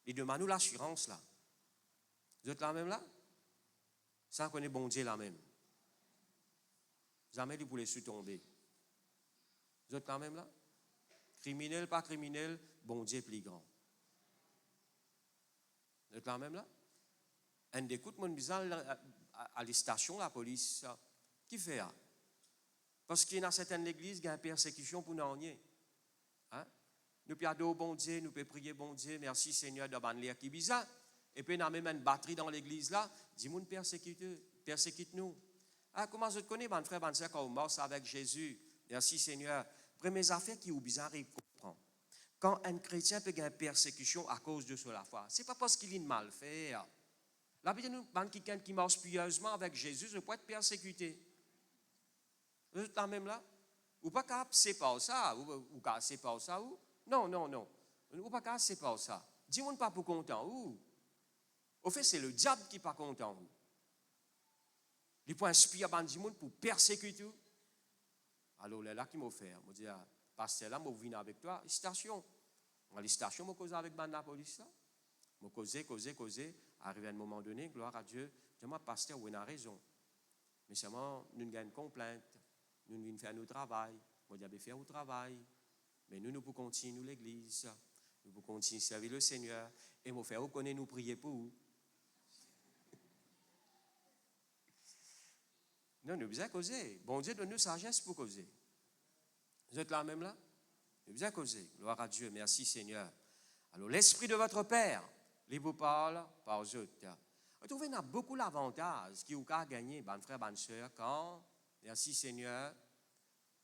Il demande nous l'assurance là. Vous êtes là même là? Ça connaît bon Dieu là même. Jamais il pour les tomber. Vous êtes là même là? Criminel, pas criminel, bon Dieu plus grand. Vous êtes là même là? Un écoute mon bizarre à les stations, la police, qui fait ça? Parce qu'il y a certaines églises qui ont une persécution pour nous nier. Hein? Nous pouvons adorer bon Dieu, nous pouvons prier bon Dieu, merci Seigneur de l'air qui est bizarre. Et puis, nous avons même une batterie dans l'église là, dis-moi, persécute-nous. Ah, comment je te connais, mon frère, mon soeur, quand on marche avec Jésus, merci Seigneur. Premières affaires qui sont bizarres, il comprend. Quand un chrétien peut gagner une persécution à cause de la foi, ce n'est pas parce qu'il est mal fait. La Bible nous dit quelqu'un qui marche pieusement avec Jésus ne peut être persécuté. Vous êtes là même là? Ou pas qu'à c'est pas ça, ou qu'à c'est pas ça, ou? Non. Ou pas qu'à c'est pas ça. Dis-moi pas pour content, ou? Au fait, c'est le diable qui n'est pas content. Il peut inspirer à des gens pour persécuter. Alors, là, qui m'a fait? Je dis, pasteur, là, je viens avec toi, station. À la station, je cause avec la police. Je cause. Arrivé à un moment donné, gloire à Dieu, je dis, pasteur, vous avez raison. Mais seulement, nous avons une complainte. Nous venons faire notre travail. Je dis, faire notre travail. Mais nous pouvons continuer l'église. Nous pouvons continuer à servir le Seigneur. Et nous faire reconnaître, nous prier pour vous. Non, nous besoin causer. Bon Dieu donne-nous sagesse pour causer. Vous êtes là même là? Nous besoin causer. Gloire à Dieu. Merci Seigneur. Alors, l'esprit de votre Père, il vous parle par eux. Vous trouvez qu'il y a beaucoup d'avantages qui vous ont gagné, bon frère, bonne soeur, quand, merci Seigneur,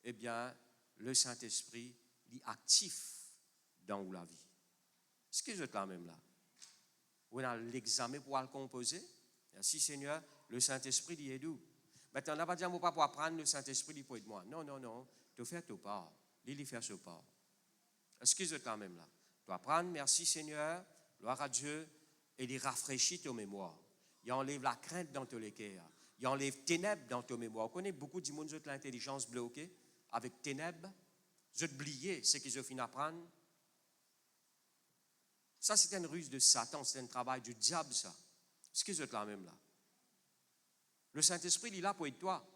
eh bien, le Saint-Esprit est actif dans la vie. Est-ce que vous êtes là même là? Vous avez l'examen pour le composer. Merci Seigneur, le Saint-Esprit il est doux. Maintenant, on n'a pas dit, pas pour apprendre le Saint-Esprit pour être moi. Non. Tu fais ton part. Il fait son part. Est-ce que vous êtes là même là? Tu apprendre, merci Seigneur, gloire à Dieu, et il rafraîchit ta mémoire. Il enlève la crainte dans ton cœur. Il enlève ténèbres dans ta mémoire. On connaît beaucoup de monde qui ont l'intelligence bloquée avec ténèbres. Vous oubliez ce qu'ils ont fini d'apprendre. Ça, c'est une ruse de Satan, c'est un travail du diable, ça. Est-ce que vous êtes là même là? Le Saint-Esprit, il est là pour être toi.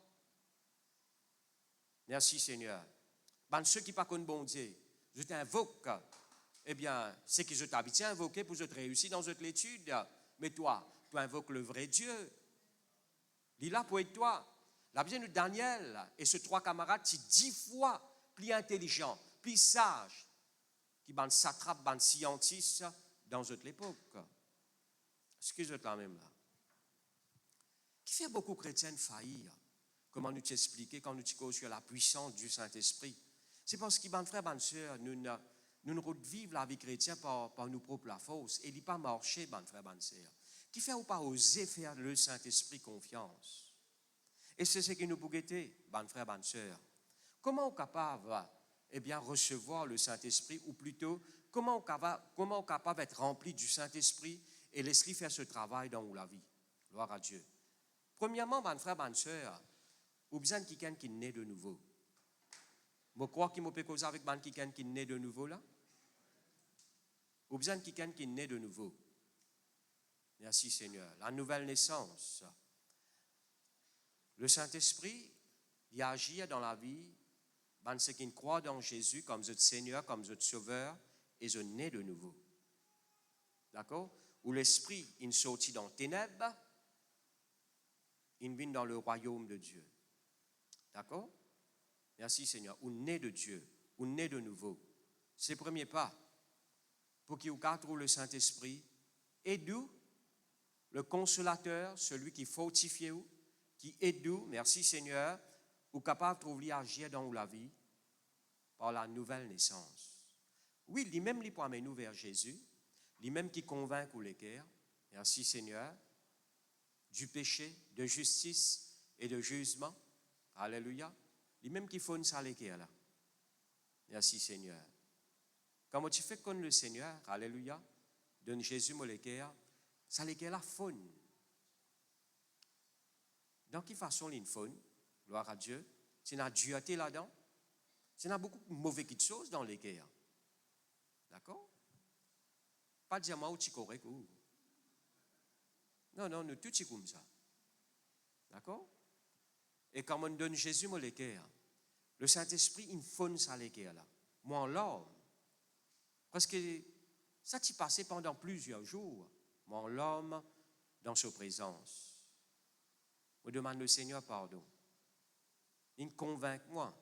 Merci Seigneur. Ben, ceux qui ne connaissent pas bon Dieu, je t'invoque, eh bien, c'est que je t'habite à invoquer pour que tu réussisses dans cette étude. Mais toi, tu invoques le vrai Dieu. Il est là pour être toi. La Bible de Daniel et ses 3 camarades, c'est 10 fois plus intelligents, plus sages, qui ban satrape, ban scientistes dans cette époque. Est-ce que vous êtes là même là? Qui fait beaucoup de chrétiens faillir? Comment nous t'expliquer quand nous t'expliquons sur la puissance du Saint-Esprit? C'est parce que, mes frères, mes soeurs, nous vivons la vie chrétienne par nos propres forces. Et il n'est pas marché, mes frères, mes soeurs. Qui fait ou pas oser faire le Saint-Esprit confiance? Et c'est ce que nous pouvons guetter, mes frères, mes soeurs. Comment on est capable, recevoir le Saint-Esprit, ou plutôt, comment on est capable d'être rempli du Saint-Esprit et laisser faire ce travail dans la vie? Gloire à Dieu. Premièrement, mes frères, mes soeurs, vous avez besoin de quelqu'un qui est né de nouveau. Je crois qu'il peut causer avec quelqu'un qui est né de nouveau là. Vous avez besoin de quelqu'un qui est né de nouveau. Merci Seigneur. La nouvelle naissance. Le Saint-Esprit, il agit dans la vie de ceux qui croient dans Jésus comme notre Seigneur, comme notre Sauveur, et ils sont nés de nouveau. D'accord? Où l'Esprit, il sortit dans les ténèbres, il vient dans le royaume de Dieu. D'accord? Merci Seigneur. Ou né de Dieu, ou né de nouveau. C'est le premier pas. Pour qu'il y ait trouve le Saint-Esprit, et d'où le consolateur, celui qui fortifie, qui aide nous, merci Seigneur, ou capable de trouver agir dans la vie par la nouvelle naissance. Oui, lui-même, il peut amener nous vers Jésus, lui-même qui convainc les cœurs, merci Seigneur, du péché, de justice et de jugement. Alléluia. Lui-même qui fonde ça les cœurs là. Merci Seigneur. Quand tu fais connaître le Seigneur, alléluia, donne Jésus mon cœur, ça les cœurs là fonde. Dans quelle façon il fonde? Gloire à Dieu. C'est une dureté là-dedans. C'est beaucoup de mauvaises choses dans les cœurs. D'accord? Pas dire moi ou tu correct ou. Non, non, nous tout comme ça. D'accord? Et quand on donne Jésus mon l'équerre, le Saint-Esprit, il fonde ça l'équerre là. Moi, l'homme. Parce que ça t'y passé pendant plusieurs jours. Moi, l'homme, dans sa présence. Je demande le Seigneur pardon. Il convainc moi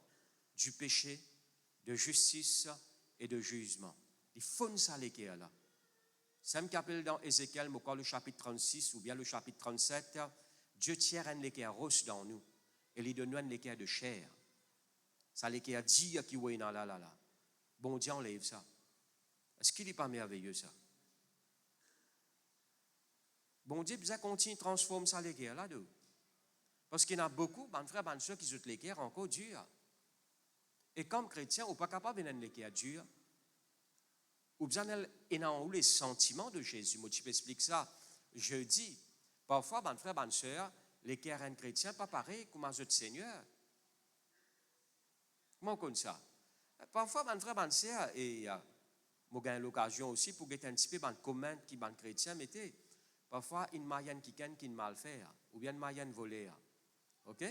du péché, de justice et de jugement. Il fonde ça l'équerre là. Ça me rappelle dans Ézéchiel, le chapitre 36 ou bien le chapitre 37, Dieu tire un équerre rose dans nous et il donne un équerre de chair. Ça l'équerre dit qui est dans là. Bon Dieu enlève ça. Est-ce qu'il n'est pas merveilleux ça? Bon Dieu, bien continue de transformer ça l'équerre là-dedans. Parce qu'il y en a beaucoup, mes frères, mes soeurs, qui sont l'équerre encore dur. Et comme chrétien, on n'est pas capable de l'équerre dur. Ou bien il y a les sentiments de Jésus. Moi, tu peux expliquer ça. Je dis, parfois, mes frères, mes soeurs, l'équerre un chrétien, pas pareil comme un autre Seigneur. Comment on connaît ça? Parfois, mes frères, mes soeurs, et moi, j'ai l'occasion aussi pour être un petit peu dans le comment qui les chrétiens mettaient. Parfois, une moyenne qui mal faire, ou bien une moyenne voler. OK?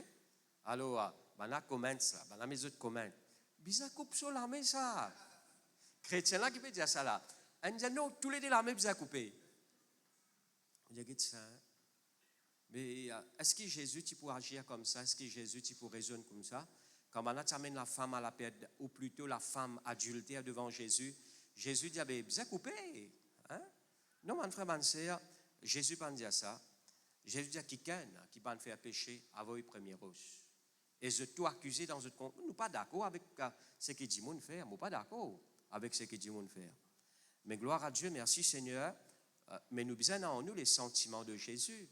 Alors, on commente ça, on a mes autres commentent. Bizarre coupe sur la main ça. Chrétien là qui peut dire ça là. On dit non, tous les deux la main bizarre coupé. On dit ça. Mais est-ce que Jésus tu peux agir comme ça? Est-ce que Jésus tu peux raisonner comme ça? Quand on amène la femme à la perte, ou plutôt la femme adultère devant Jésus, Jésus dit bizarre coupé. Hein? Non, mon frère, mon sœur, Jésus ne dit pas ça. Jésus dit à quelqu'un qui va faire péché avant le premier roche. Et je tout accusé dans notre compte. Nous ne sommes pas d'accord avec ce que dit mon frère. Nous ne sommes pas d'accord avec ce que dit mon frère. Mais gloire à Dieu, merci Seigneur. Mais nous besoin en nous les sentiments de Jésus.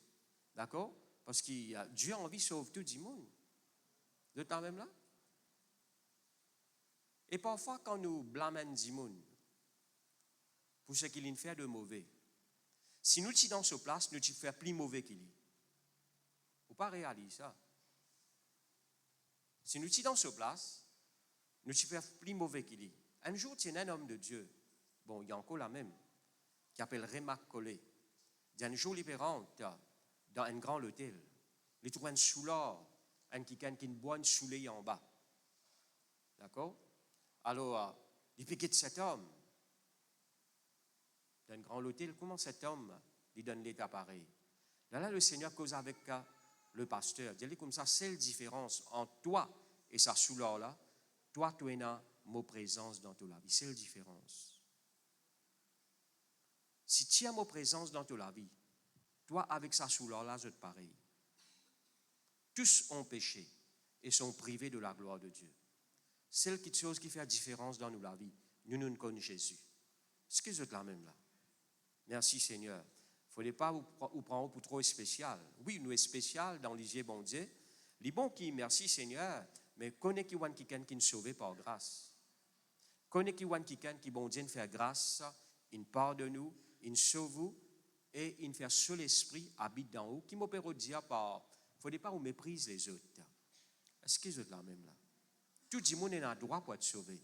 D'accord? Parce que Dieu a envie de sauver tout le monde. Vous êtes même là? Et parfois, quand nous blâmons le monde pour ce qu'il fait de mauvais, si nous sommes dans ce place, nous faisons plus mauvais qu'il est. Vous ne pas réaliser ça. Si nous sommes dans ce place, nous faisons plus mauvais qu'il est. Un jour, il y a un homme de Dieu, bon, il y a encore la même, qui s'appelle Remarque Collet. Il y a un jour, il rentre dans un grand hôtel. Il trouve un soulard, qui boit un soleil en bas. D'accord? Alors, il pique cet homme. Dans un grand hôtel, comment cet homme lui donne l'état pareil? Là, le Seigneur cause avec le pasteur. Il dit comme ça, c'est la différence entre toi et sa soulard là. Toi, tu as ma présence dans ta vie. C'est la différence. Si tu as ma présence dans ta vie, toi, avec sa soulard là, je te pareil. Tous ont péché et sont privés de la gloire de Dieu. C'est quelque chose qui fait la différence dans la vie. Nous connaissons Jésus. Est-ce que vous êtes là même là? Merci Seigneur. Il ne faut pas vous prendre pour trop spécial. Oui, nous sommes spécial dans les yeux bon Dieu. Les bons qui, merci Seigneur, mais connaît qui ont quelqu'un qui nous sauve par grâce. Connaît qui ont quelqu'un qui bon Dieu nous fait grâce, il pardonne nous, il sauve vous et il fait seul l'esprit habite dans vous. Qui m'opère dire par, il ne faut pas vous mépriser les autres. Est-ce que vous êtes là même là? Tout le monde a droit pour être sauvé.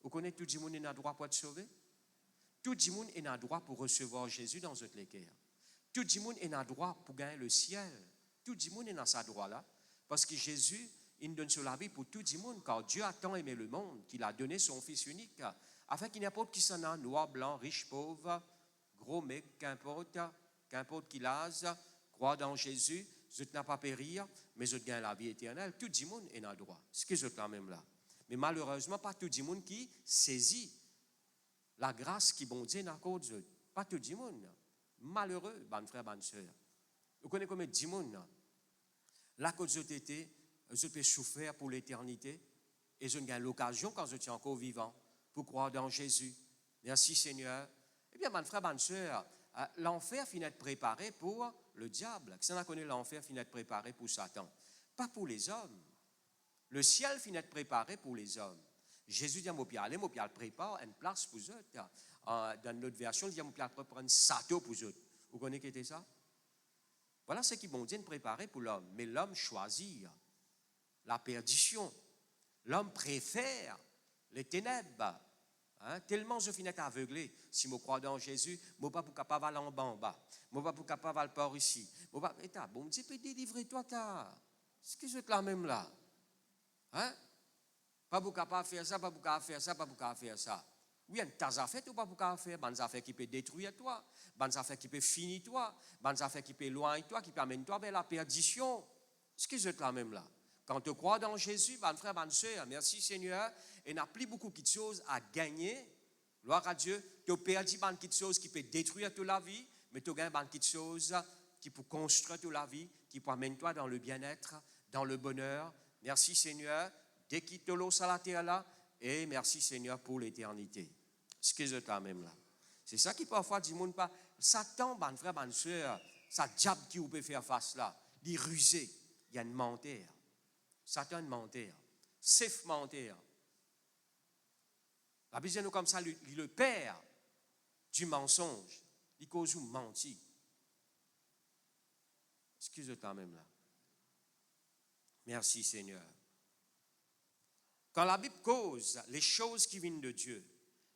Vous connaissez tout le monde a droit pour être sauvé? Tout le monde a droit pour recevoir Jésus dans notre cœur. Tout le monde a droit pour gagner le ciel. Tout le monde a sa droit là. Parce que Jésus, il donne sur la vie pour tout le monde, car Dieu a tant aimé le monde qu'il a donné son Fils unique, afin qu'il n'importe qui s'en a, noir, blanc, riche, pauvre, gros mec, qu'importe qui l'âge, croit dans Jésus, je n'ai pas périr, mais je gagne la vie éternelle. Tout le monde a droit. Ce que je quand même là. Mais malheureusement, pas tout le monde qui saisit la grâce qui bon Dieu n'accorde. Pas tout le monde. Malheureux, bon frère, bonne soeur. Vous connaissez combien de monde là que je peux souffrir pour l'éternité et je gagne l'occasion quand je suis encore vivant pour croire dans Jésus. Merci Seigneur. Eh bien, mon frère, bonne soeur, l'enfer finit d'être préparé pour le diable. Si on a connu l'enfer finit d'être préparé pour Satan, pas pour les hommes. Le ciel finit d'être préparé pour les hommes. Jésus dit à mon Pierre, prépare une place pour eux. Dans notre version, il dit à mon Pierre, prépare un château pour eux. Vous connaissez qui était ça? Voilà ce qui bon Dieu préparé pour l'homme. Mais l'homme choisit la perdition. L'homme préfère les ténèbres. Hein? Tellement je finis aveuglé. Si je crois dans Jésus, je ne suis pas capable d'aller en bas. Je ne suis pas capable d'aller par ici. Et ta, bon Dieu peut délivrer toi, est-ce que je suis la même là? Hein? Pas capable de faire ça, pas capable de faire ça, pas capable de faire ça. Oui, il y a une tas d'affaires, tu pas capable de faire. Des affaires qui peuvent détruire toi. Des affaires qui peuvent finir toi. Des affaires qui peuvent éloigner toi, qui peuvent amener toi vers la perdition. Est-ce que je suis la même là? Quand tu crois dans Jésus, mon frère, ma soeur, merci Seigneur, il n'y a plus beaucoup de choses à gagner. Gloire à Dieu. Tu as perdu beaucoup de choses qui peuvent détruire toute la vie, mais tu as gagné beaucoup de choses qui peuvent construire toute la vie, qui peuvent amener toi dans le bien-être, dans le bonheur. Merci Seigneur. Déquitte l'eau à la terre là, et merci Seigneur pour l'éternité. Ce que je t'aime même là. C'est ça qui parfois dit, pas, Satan, mon frère, ma soeur, ça diable qui vous peut faire face là, il rusé, il y a une menteur. Satan est menteur, c'est menteur. La Bible dit nous comme ça, le père du mensonge, il cause vous mentir. Excuse-toi même là. Merci Seigneur. Quand la Bible cause les choses qui viennent de Dieu,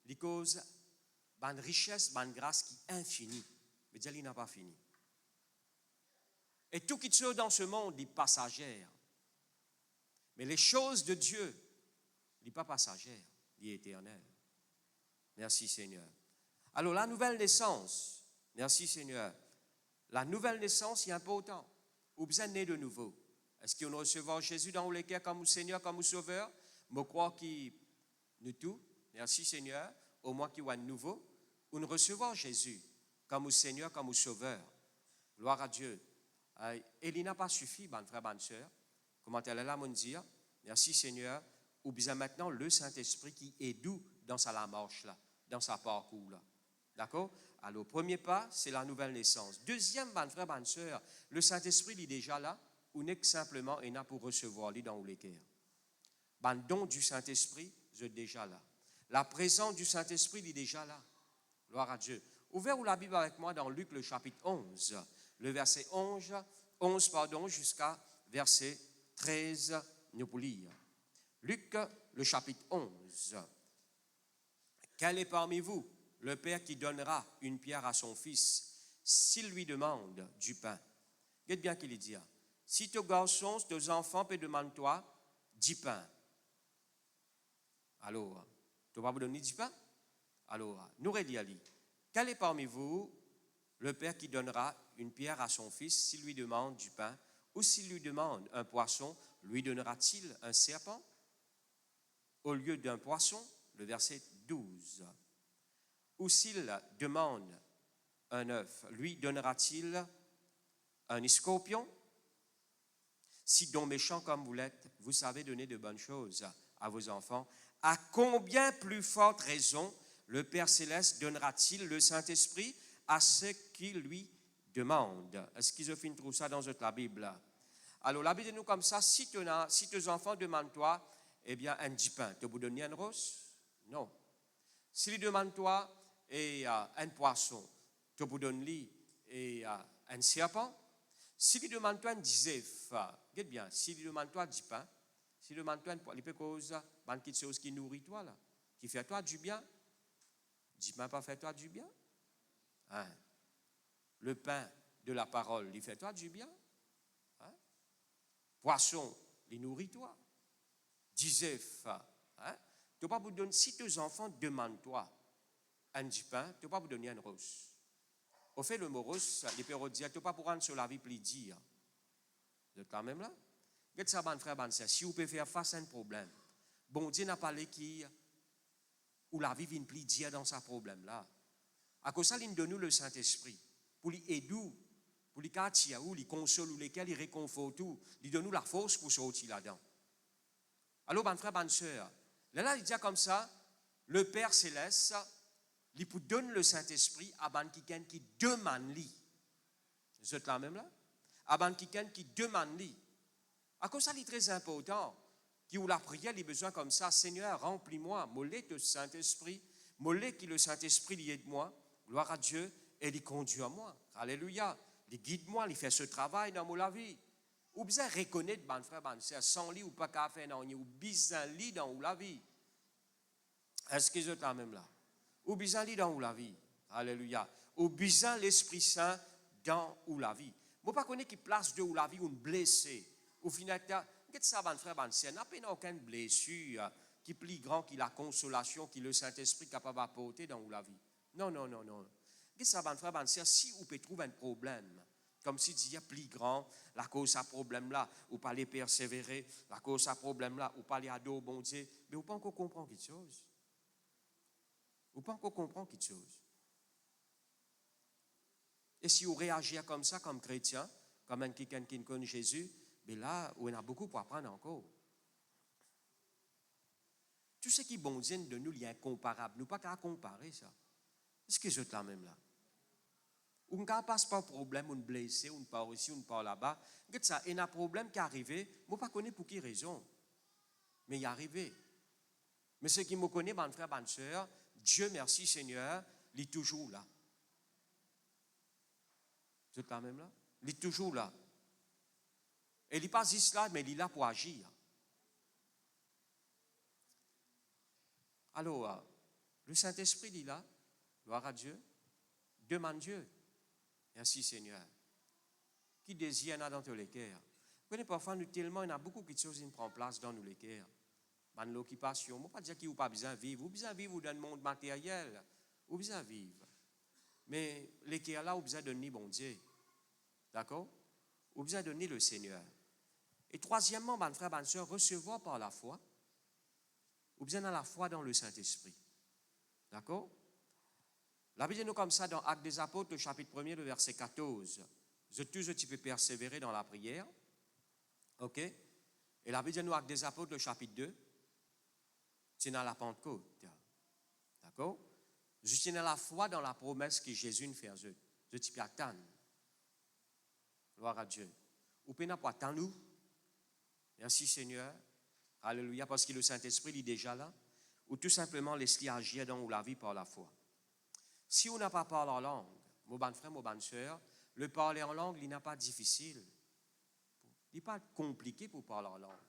il cause une richesse, une grâce qui est infinie. Mais Dieu n'a pas fini. Et tout qui se dans ce monde est passagère. Mais les choses de Dieu, il n'est pas passagère, il est éternel. Merci Seigneur. Alors la nouvelle naissance, merci Seigneur. La nouvelle naissance est importante. Vous besoin de naître de nouveau. Est-ce qu'on recevra Jésus dans le cœur comme Seigneur, comme Sauveur? Je crois qu'il nous tout. Merci Seigneur. Au moins qu'il y a de nouveau. Ou nous recevons Jésus comme Seigneur, comme Sauveur. Gloire à Dieu. Et il n'a pas suffi, mon frère, bonne soeur. Comment elle est là, mon dire? Merci Seigneur. Ou bien maintenant le Saint-Esprit qui est doux dans sa marche là, dans sa parcours là. D'accord? Alors, premier pas, c'est la nouvelle naissance. Deuxième, mon frère, bonne soeur, le Saint-Esprit il est déjà là, ou n'est que simplement il n'a pour recevoir lui dans les cœurs. Le don du Saint-Esprit, je suis déjà là. La présence du Saint-Esprit, il est déjà là. Gloire à Dieu. Ouvrez la Bible avec moi dans Luc, le chapitre 11, le verset 11 jusqu'à verset 13, nous pour lire. Luc, le chapitre 11. Quel est parmi vous le père qui donnera une pierre à son fils s'il lui demande du pain? Regardez bien qu'il dit. Si tes garçons, tes enfants peuvent demander toi du pain. Alors, tu vas vous donner du pain? Alors, nous redisons. Quel est parmi vous le père qui donnera une pierre à son fils s'il lui demande du pain? Ou s'il lui demande un poisson, lui donnera-t-il un serpent? Au lieu d'un poisson, le verset 12. Ou s'il demande un œuf, lui donnera-t-il un scorpion? Si donc méchant comme vous l'êtes, vous savez donner de bonnes choses à vos enfants, à combien plus forte raison le Père Céleste donnera-t-il le Saint-Esprit à ceux qui lui demandent? Est-ce qu'ils ont trouvé ça dans la Bible? Alors la Bible dit nous comme ça, si tes enfants demandent toi, eh bien un petit pain, tu vous donner un rose? Non. S'ils demandent toi un poisson, tu vous donner un serpent? S'ils demandent toi un disef, regarde bien, s'ils demandent toi du pain, s'ils demandent toi il peut cause quelque chose qui nourrit toi là, qui fait toi du bien. Du pain pas fait toi du bien? Hein? Le pain de la parole, il fait toi du bien? Hein? Poisson, il nourrit toi. Disef, hein? Tu pas vous donner, si tes enfants demandent toi un du pain, tu pas vous donner un rose. Au fait, le mot rose, il peut dire, tu pas pour rendre sur la vie plaisir. Vous êtes quand même là? Qu'est-ce que ça, mon frère, mon soeur? Si vous pouvez faire face à un problème, bon Dieu n'a pas l'équilibre où la vie vient plaisir dans ce problème-là. À cause de ça, il donne nous le Saint-Esprit pour lui aider, pour lui catcher, pour lui consoler, lesquels il réconforte, il donne nous la force pour sortir là-dedans. Alors, mon frère, mon soeur, là, il dit comme ça, le Père Céleste, il peut donner le Saint-Esprit à quelqu'un qui demande lui. Vous êtes là même là? À quelqu'un qui demande lui. À cause de ça, il est très important. Qui ou la prière, il a besoin comme ça, Seigneur, remplis-moi, mollet de Saint-Esprit, mollet qui le Saint-Esprit il aide moi, gloire à Dieu, et il conduit à moi. Alléluia. Il guide moi, il fait ce travail dans ma vie. Ou bien reconnaître, mon frère, mon soeur, sans lui ou pas qu'à faire, non, ou bien lit dans la vie. Est-ce que vous êtes là même là? Ou besoin de dans où la vie? Alléluia. Ou besoin l'Esprit Saint dans où la vie? Moi, pas connais qui place de où la vie ou blessé. Au final, qu'est-ce que ça va frère, ban c'est n'a pas aucune blessure qui est plus grand que la consolation que le Saint-Esprit est capable d'apporter dans où la vie. Non, non, non, non. Qu'est-ce que ça va frère, ban c'est si vous pouvez trouver un problème, comme si il y a plus grand, la cause à problème là, ou pas les persévérer, la cause à problème là, ou pas les adorer au bon Dieu, mais vous pas encore comprendre quelque chose. Vous pas encore comprendre quelque chose. Et si vous réagissez comme ça, comme chrétien, comme un quelqu'un qui connaît Jésus, mais là, on a beaucoup pour apprendre encore. Tout ce qui est bon Dieu de nous, il est incomparable. Nous ne pouvons pas comparer ça. Est-ce que je suis là même là? On ne passe pas de problème, on est blessé, on part ici, on part là-bas. Ça, il y a un problème qui est arrivé, je ne sais pas pour quelle raison, mais il est arrivé. Mais ceux qui me connaissent, mon frère, ma soeur, Dieu merci Seigneur, il est toujours là. Vous êtes là même là? Il est toujours là. Et il n'est pas juste là, mais il est là pour agir. Alors, le Saint-Esprit il est là, gloire à Dieu, demande Dieu. Merci Seigneur. Qui désire dans tous les cœurs. Vous connaissez parfois, nous tellement, il y a beaucoup de choses qui prennent place dans nous les cœurs. Dans l'occupation, je ne veux pas dire qu'il n'y a pas besoin de vivre. Vous besoin de vivre dans le monde matériel. Vous besoin de vivre. Mais les cœurs là, vous besoin de donner bon Dieu. D'accord? Vous besoin de donner le Seigneur. Et troisièmement, mon frère, ma soeur, recevoir par la foi. Vous besoin de la foi dans le Saint-Esprit. D'accord? La Bible dit nous comme ça dans Actes des Apôtres, le chapitre 1er, le verset 14. Je tous tu peux persévérer dans la prière. OK? Et la Bible dit nous Actes des Apôtres, le chapitre 2, c'est dans la Pentecôte. D'accord? Je tiens à la foi dans la promesse que Jésus nous fait à eux. Je t'y peux attendre. Gloire à Dieu. Ou peut pas attendre nous. Merci Seigneur. Alléluia, parce que le Saint-Esprit est déjà là. Ou tout simplement laisser agir dans la vie par la foi. Si on n'a pas parlé en langue, mon bon frère, mon bonne soeur, le parler en langue, il n'est pas difficile. Il n'est pas compliqué pour parler en langue.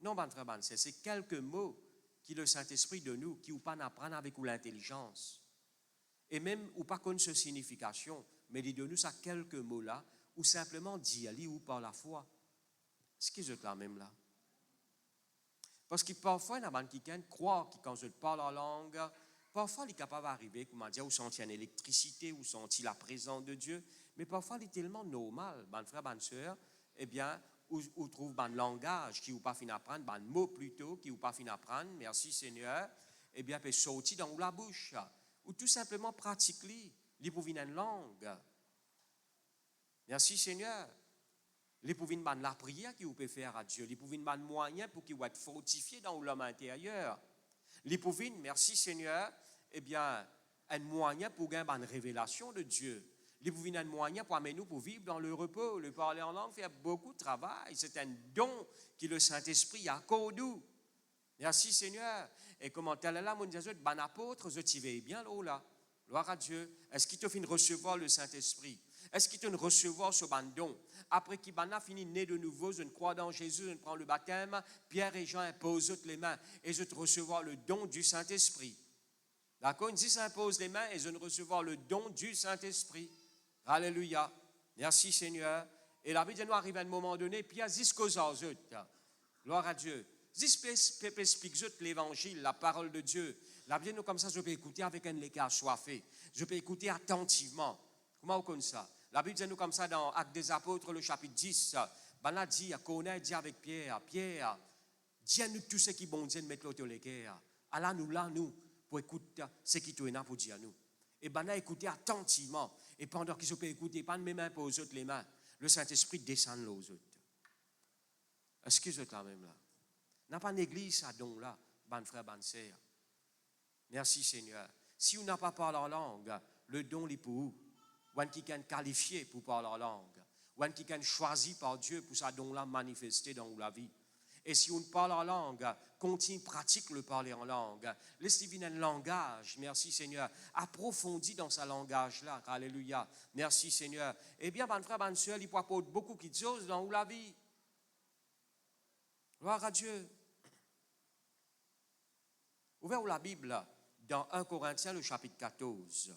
Non, bon frère, bonne soeur, c'est quelques mots qui le Saint-Esprit de nous, qui ou pas n'apprendre avec l'intelligence. Et même ou pas connaître sa signification, mais il de nous ça quelques mots là, ou simplement dire ou par la foi. Est-ce que je te la même là? Parce que parfois, il y a des gens qui croient que quand je parle en langue, parfois, il est capable d'arriver, comment dire, ou sentir une électricité, ou sentir la présence de Dieu. Mais parfois, il est tellement normal, mon frère, ma soeur, eh bien, ou trouve un langage qui ou pas fin d'apprendre, un mot plutôt qui ou pas fin d'apprendre, merci Seigneur, eh bien, peut sortir dans la bouche. Ou tout simplement pratiquer, il peut venir une langue. Merci Seigneur. Il peut venir la prière qu'il peut faire à Dieu. Il peut venir un moyen pour qu'il soit fortifié dans l'homme intérieur. Il peut venir, merci Seigneur, eh bien, un moyen pour gagner une révélation de Dieu. Il peut venir un moyen pour amener nous pour vivre dans le repos. Le parler en langue fait beaucoup de travail. C'est un don que le Saint-Esprit accorde. Merci Seigneur. Et comment tel est là, mon Dieu, bon apôtre, je t'y vais bien là. Gloire à Dieu. Est-ce qu'il te fait recevoir le Saint-Esprit? Est-ce qu'il te fait recevoir ce bon don? Après qu'il a fini né de nouveau, je ne crois dans Jésus, je ne prends le baptême, Pierre et Jean imposent les mains et je te recevoir le don du Saint-Esprit. D'accord? Ils disent impose les mains et je ne recevoir le don du Saint-Esprit. Alléluia. Merci Seigneur. Et la Bible nous arrive à un moment donné, Pierre dit qu'aux autres. Gloire à Dieu. Dis explique l'évangile, la parole de Dieu. La Bible nous comme ça, je peux écouter avec un écart soifé. Je peux écouter attentivement. Comment vous connaissez ça? La Bible dit nous comme ça dans Actes des Apôtres, le chapitre 10. Ben là, dit, connaît, dit avec Pierre, Pierre, dis-nous tout ce qui est bon Dieu de mettre l'autre les cœurs. Alors nous, pour écouter ce qui est pour dire nous. Et ben là, écoutez attentivement. Et pendant qu'ils peuvent écouter, pas de mes mains pour aux autres les mains, le Saint-Esprit descend aux autres. Est-ce que vous êtes là même là? N'a pas l'église à don là, ban frère, ban sœur. Merci Seigneur. Si on n'a pas parlé en langue, le don est pour vous. Ou qui est qualifié pour parler en langue. Ou qui est choisi par Dieu pour sa don là manifester dans la vie. Et si on parle en langue, continue, pratique le parler en langue. Laissez venir un langage, merci Seigneur, approfondi dans ce langage-là, alléluia, merci Seigneur. Eh bien, mon frère, ma soeur, il peut apporter beaucoup de choses dans la vie. Gloire à Dieu. Ouvrez la Bible dans 1 Corinthiens, le chapitre 14,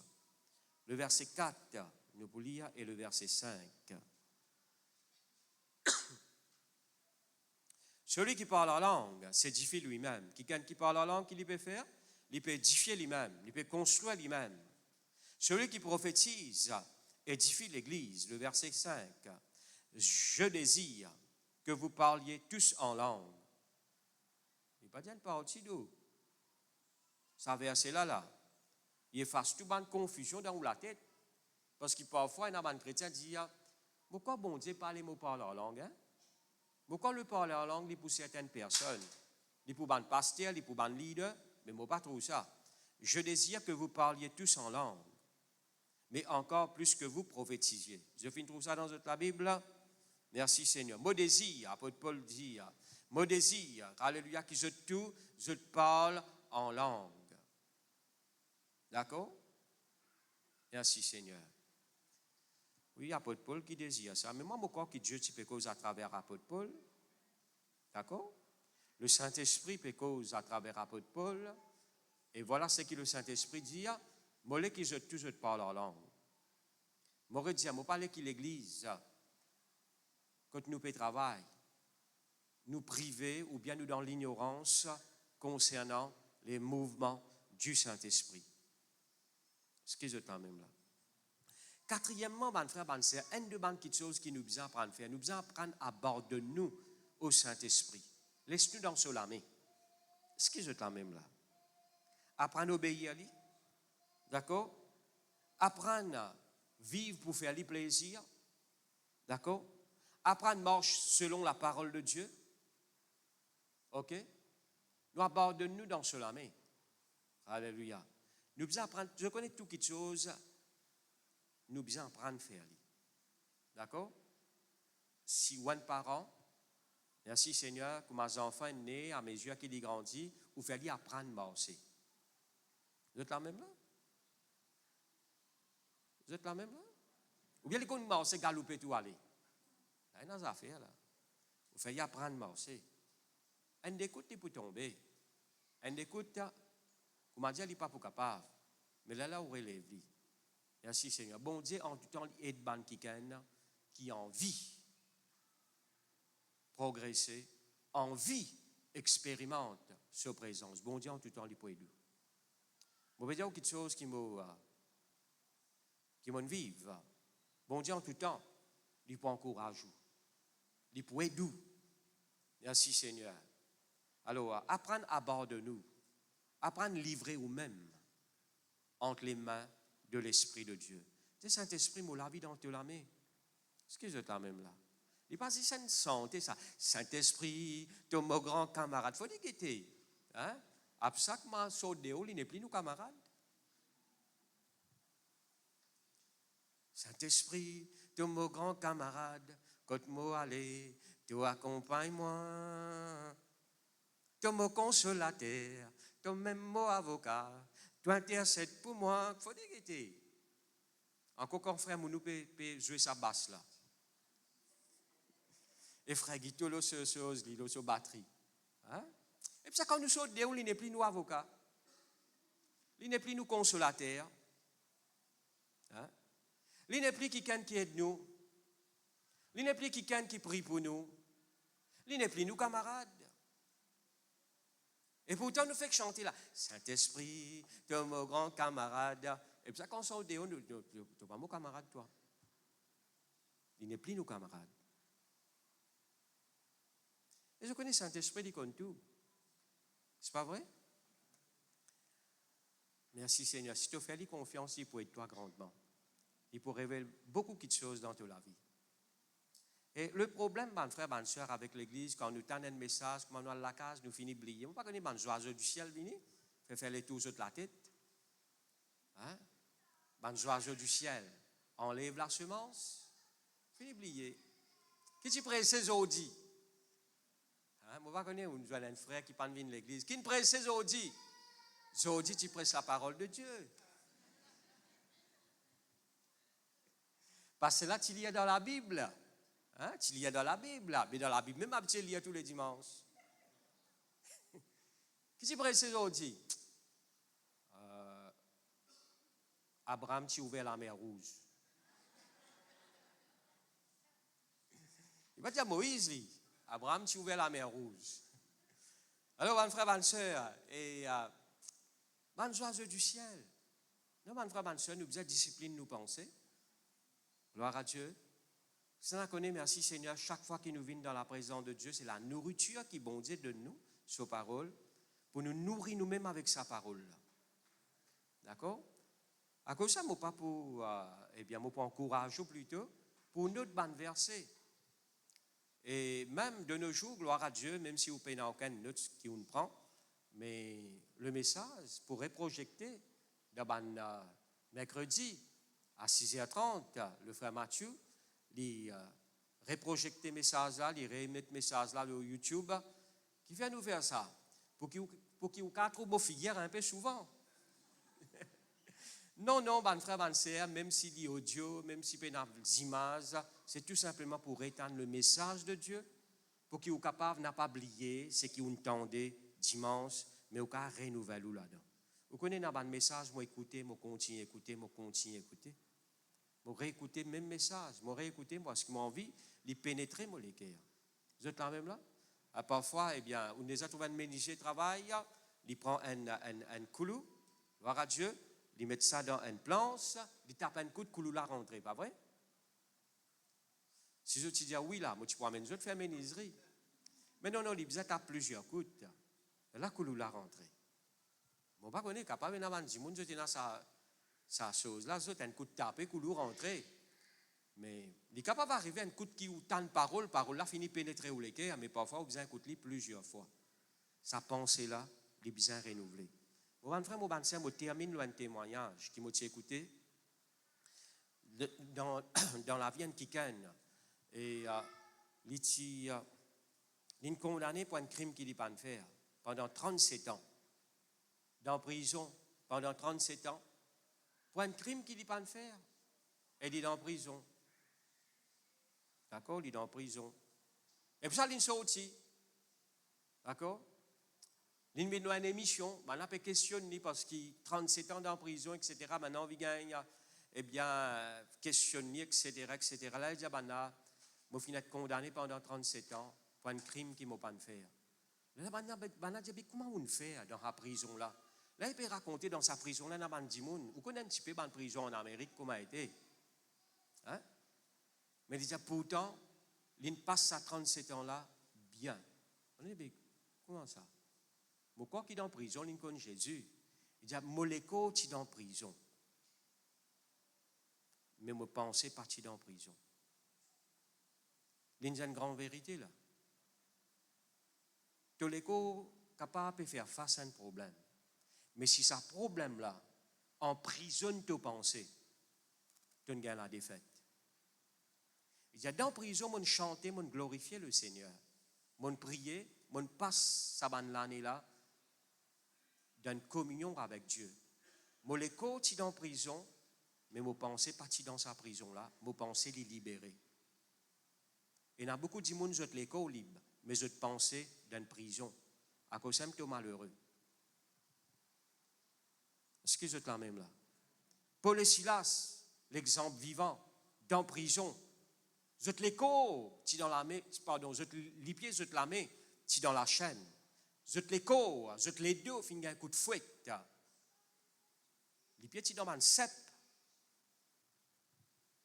le verset 4, nous pouvons lire, et le verset 5. Celui qui parle en langue s'édifie lui-même. Quelqu'un qui parle en langue, qu'il peut faire? Il peut édifier lui-même, il peut construire lui-même. Celui qui prophétise édifie l'Église. Le verset 5. Je désire que vous parliez tous en langue. Il n'y a pas de parole d'eau. Ça verset-là, il efface toute bonne confusion dans la tête. Parce que parfois, il y a un chrétien qui dit, pourquoi bon Dieu parle les mots parler en langue? Pourquoi le parler en langue, pour certaines personnes? Il pour un pasteur, il pour un leader, mais moi pas trop ça. Je désire que vous parliez tous en langue, mais encore plus que vous prophétisiez. Je finis trouver ça dans la Bible. Merci Seigneur. Mon désir, apôtre Paul dit, mon désir, alléluia, que je te parle en langue. D'accord? Merci Seigneur. Oui, apôtre Paul qui désire ça. Mais moi, je crois que Dieu peut cause à travers apôtre Paul. D'accord? Le Saint-Esprit peut cause à travers apôtre Paul. Et voilà ce que le Saint-Esprit dit. Moi, qui je te parle en langue. Moi, je dis, parle qui l'Église, quand nous peut travailler, nous priver ou bien nous dans l'ignorance concernant les mouvements du Saint-Esprit. Ce que je t'en même là. Quatrièmement, mon frère, mon sœur, une de bonnes choses qui nous besoin apprendre à faire, nous besoin apprendre à aborder nous au Saint-Esprit. Laisse-nous dans cela main. Ce que je t'en même là. Apprendre à obéir à lui. D'accord? Apprendre à vivre pour faire lui plaisir. D'accord? Apprendre à marcher selon la parole de Dieu. OK? Nous abandonnons-nous dans cela main. Alléluia. Nous besoin apprendre, je connais toutes les choses. Nous besoin apprendre à faire. D'accord? Si un parent, merci Seigneur, que mes enfants sont nés, à mesure qu'ils grandissent, vous faites apprendre à marcher. Vous êtes là même là? Vous êtes là même là? Ou bien les gens qui marchent, galoper tout aller. Il y a des affaires là. Vous faites apprendre à marcher. Un écoute pour tomber. Un écoute, comme on dit, il n'est pas pour capable. Mais là, où relève lui. Merci Seigneur. Bon Dieu, en tout temps, il y a des gens qui ont envie progresser, envie expérimente sa présence. Bon Dieu, en tout temps, il peut aider. Je vais dire quelque chose qui m'en vive. Bon Dieu, en tout temps, il peut encourager. Il peut aider. Merci Seigneur. Alors, apprendre à bord de nous. Apprendre à livrer nous-mêmes entre les mains de l'Esprit de Dieu. Le Saint-Esprit m'a la vie dans la main. Est-ce que je t'en même là? Il passe si c'est une santé, ça. Saint-Esprit, ton mon grand camarade. Faut dire qu'il était. Hein? Après ça, comment saute de haut, il n'est plus nos camarades. Saint-Esprit, ton mon grand camarade, quand moi aller, tu accompagne-moi. Ton mon consolateur, ton même mot avocat, tu intercèdes pour moi. Faut dire qu'il était. Encore qu'un frère, nous peut jouer sa basse là. Et frère Guito, là, sur batterie. Hein? Et puis ça, quand nous sommes de où, il n'est plus nous avocats. Il n'est plus nous consolateurs. Hein? Il n'est plus quelqu'un qui aide nous. Il n'est plus quelqu'un qui prie pour nous. Il n'est plus nous camarades. Et pourtant, nous fait chanter là. Saint-Esprit, tu es mon grand camarade. Et puis ça, quand on sort de où, tu n'es pas mon camarade, toi. Il n'est plus nos camarades. Et je connais Saint-Esprit, il compte tout. C'est pas vrai? Merci Seigneur. Si tu fais lui confiance, il peut aider toi grandement. Il peut révéler beaucoup de choses dans ta vie. Et le problème, mon frère, ma soeur, avec l'église, quand nous tendons un message, quand nous allons à la case, nous finissons oublier. On ne peut pas connaître les oiseaux du ciel venir, faire les tours de la tête. Hein? Les oiseaux du ciel enlèvent la semence, finissent oublier. Qui tu prêches aujourd'hui? Hein? On ne va pas connaître un frère qui parle de l'église. Qui ne prêche aujourd'hui? Aujourd'hui, tu prêches la parole de Dieu. Parce que là, tu lis dans la Bible. Hein? Tu lis dans la Bible. Mais dans la Bible, même tu lis tous les dimanches. Qui s'y presse aujourd'hui? Abraham qui ouvert la mer Rouge. Il va dire Moïse, lui. Abraham qui ouvert la mer Rouge. Alors, mon frère, ma soeur, et mon oiseau du ciel. Nous, mon frère, ma soeur, nous faisons discipline, nous penser. Gloire à Dieu. Si on connaît, merci Seigneur, chaque fois qu'il nous vient dans la présence de Dieu, c'est la nourriture qui bon Dieu de nous, sa parole, pour nous nourrir nous-mêmes avec sa parole. D'accord? À cause de ça, je ne pas pour, pour encourager plutôt, pour notre bonne verset. Et même de nos jours, gloire à Dieu, même si vous ne payez aucun note qui nous prend, mais le message pourrait projeter dans mercredi à 6h30, le frère Mathieu, il reprojecter le message là, il remettre le message là sur YouTube, qui vient nous faire ça, pour qu'il y ait quatre beaux figures un peu souvent. Non, mon frère, mon sœur, même s'il y a audio, même s'il y a des images, c'est tout simplement pour étendre le message de Dieu, pour qu'il soit capable de ne pas oublier ce qu'il entendait dimanche, mais au cas renouveler là-dedans. Vous connaissez un message, moi écouter, moi continuer à écouter, moi continuer à écouter. Moi réécouter le même message, moi réécouter, moi ce qui m'a envie, de pénétrer mon cœur. Vous êtes là même là? Parfois, on les a trouvé un menuisier travail, il prend un coulou, voir à Dieu, il met ça dans une planche, il tape un coup de coulou la rentrée, pas vrai? Si je te dis oui là, moi tu peux amener je te fais menuiserie. Mais non, il besoin tape plusieurs coups, la coulou la rentrée. Moi pas connais capable d'avoir du monde je te dans sa chose là, je un coup de taper, coulou rentrée. Mais il est capable d'arriver à un coup de qui ou tant de parole là finit pénétrer ou les cœurs, mais parfois on besoin un coup de plusieurs fois. Sa pensée là, il est besoin renouveler. Mon frère, mon sœur, je termine un témoignage qui m'a écouté dans la Vienne qui ken. Et il est condamné pour un crime qu'il n'a pas fait pendant 37 ans. Dans prison pendant 37 ans. Pour un crime qu'il n'a pas fait. Et il est en prison. D'accord? Il est en prison. Et puis ça, il est sorti. D'accord? Il met dans une émission, on a pas questionné parce qu'il 37 ans en prison, etc. Maintenant, il gagne, questionner, etc. Là, il dit, je finis d'être condamné pendant 37 ans pour un crime qu'il ne m'a pas fait. Là, il dit, comment on fait dans la prison là? Là, il peut raconter dans sa prison là, dans le monde. Vous connaissez un petit peu la prison en Amérique, comment elle était? Hein? Mais il dit, pourtant, il passe sa 37 ans là bien. On dit, comment ça? Mon corps qui est en prison, il connaît Jésus. Il dit, mon écho qui est en prison. Mais mon pensée partie en prison. Il y a une grande vérité là. Tout l'écho capable de faire face à un problème. Mais si ce problème là emprisonne tes pensées, tu gagnes la défaite. Il y a dans prison, mon chanter, mon glorifier le Seigneur. Mon prier, mon passe sa bonne l'année là dans une communion avec Dieu. Mon écho est dans prison, mais mon pensée partie dans sa prison là, mon pensée les libérée. Et il y a beaucoup de gens qui ont l'écho libre, mais je pensée dans une prison. À cause de ça, malheureux. Est-ce que vous êtes là même là? Paul et Silas, l'exemple vivant, dans prison. Vous êtes l'écho, tu dans la main, pardon, vous êtes les pieds, vous êtes la main, tu dans la chaîne. Vous êtes l'écho, vous êtes les deux, fin un coup de fouet. Les pieds, tu dans un cep.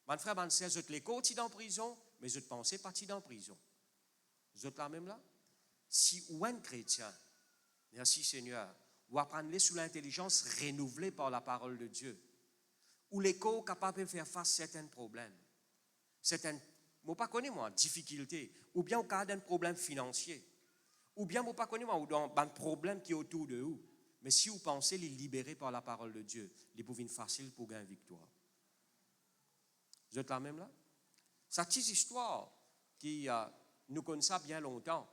Mon frère, mon sœur, vous êtes l'écho, tu dans prison, mais vous êtes pensé parti dans prison. Vous êtes là même là? Si ou un chrétien, merci Seigneur, ou apprendre sous l'intelligence renouvelée par la parole de Dieu, ou l'écho capable de faire face à certains problèmes, certaines, moi pas connais moi, difficultés, ou bien au cas d'un problème financier, ou bien moi pas connais moi, ou dans un problème qui est autour de vous, mais si vous pensez les libérer par la parole de Dieu, les pouvez facile pour gagner victoire. Vous êtes là même là? Cette petite histoire qui nous connaît ça bien longtemps.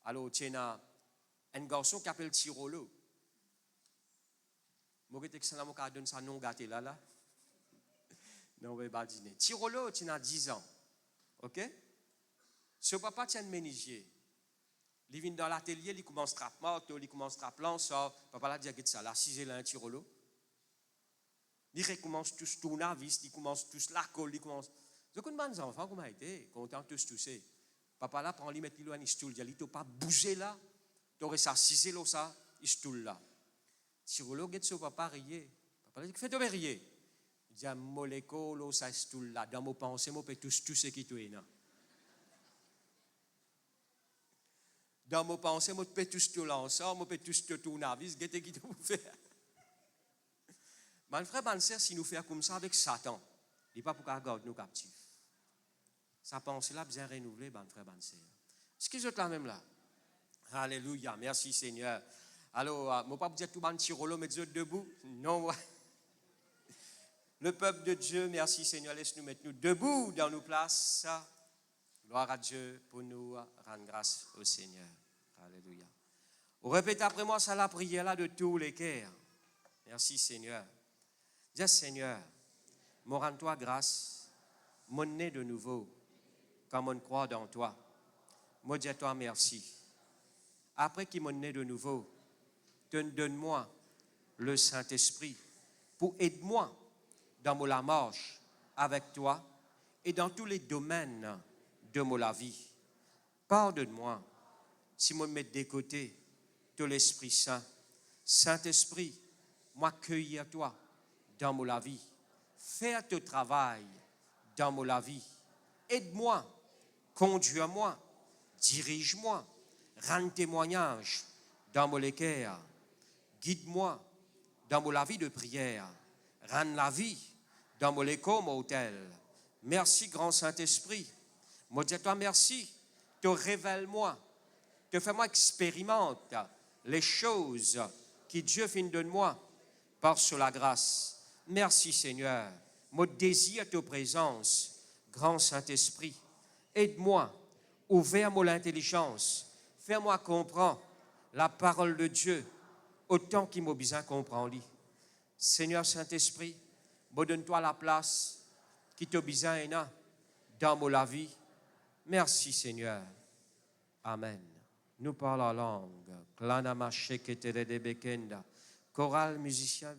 Alors, il y a un garçon qui s'appelle Tirolo. Je vais te donner sa nom gâté là. Non, on va pas dîner. Tirolo, tu as 10 ans. OK? Ce papa tient un menuisier. Il vient dans l'atelier, il commence à trapper, il commence à trapper, sort. Papa là dit que ça, là, si j'ai là un tirolo. Il recommence tous tournavis, il commence tous la colle, il commence. Je connais mes enfants, comment été, content tous tousser. Papa là prend lui mettre lui en stool, il dit pas bouger là, tu aurais ça ciser là ça, stool là. Tirolo get sur papa rier. Papa dit fais-toi rier. Il dit moléco là ça stool là, dans mon pensée, moi peut tous tousser qui tu es là. Dans mon pensée, moi peux tous tout l'ensemble, moi peux tous te tournavis, get qui tu faire. Mon frère, ma sœur, si nous faisons comme ça avec Satan, il n'est pas pour qu'il garde nous captifs. Sa pensée là bien renouvelée, mon frère, ma sœur. Est-ce que vous êtes là même là? Alléluia, merci Seigneur. Alors, je ne vais pas vous dire tout le monde tirolo, mais vous êtes debout? Non. Le peuple de Dieu, merci Seigneur, laisse-nous mettre nous debout dans nos places. Gloire à Dieu pour nous rendre grâce au Seigneur. Alléluia. Vous répétez après moi ça la prière là de tous les cœurs. Merci Seigneur. Dis Seigneur, me rends-toi grâce, mon né de nouveau, comme on croit dans toi. Moi dis-toi merci. Après qu'il m'en né de nouveau, donne-moi le Saint-Esprit pour aider-moi dans la marche avec toi et dans tous les domaines de ma vie. Pardonne-moi si je me mets de côté de l'Esprit Saint. Saint-Esprit, moi cueillir toi dans ma vie. Faire ton travail dans ma vie. Aide-moi, conduis-moi, dirige-moi, rends témoignage dans mon cœur. Guide-moi dans ma vie de prière. Rends la vie dans mon école, mon hôtel. Merci, grand Saint-Esprit. Moi, dis toi merci. Te révèle-moi. Te fais-moi expérimenter les choses que Dieu fait de moi par la grâce. Merci Seigneur, mon désir de présence, grand Saint-Esprit, aide-moi, ouvre mon intelligence, fais-moi comprendre la parole de Dieu autant qu'il m'a besoin de comprendre. Seigneur Saint-Esprit, donne-toi la place qui te besoin dans ma vie. Merci Seigneur. Amen. Nous parlons la langue. Chorale musicien.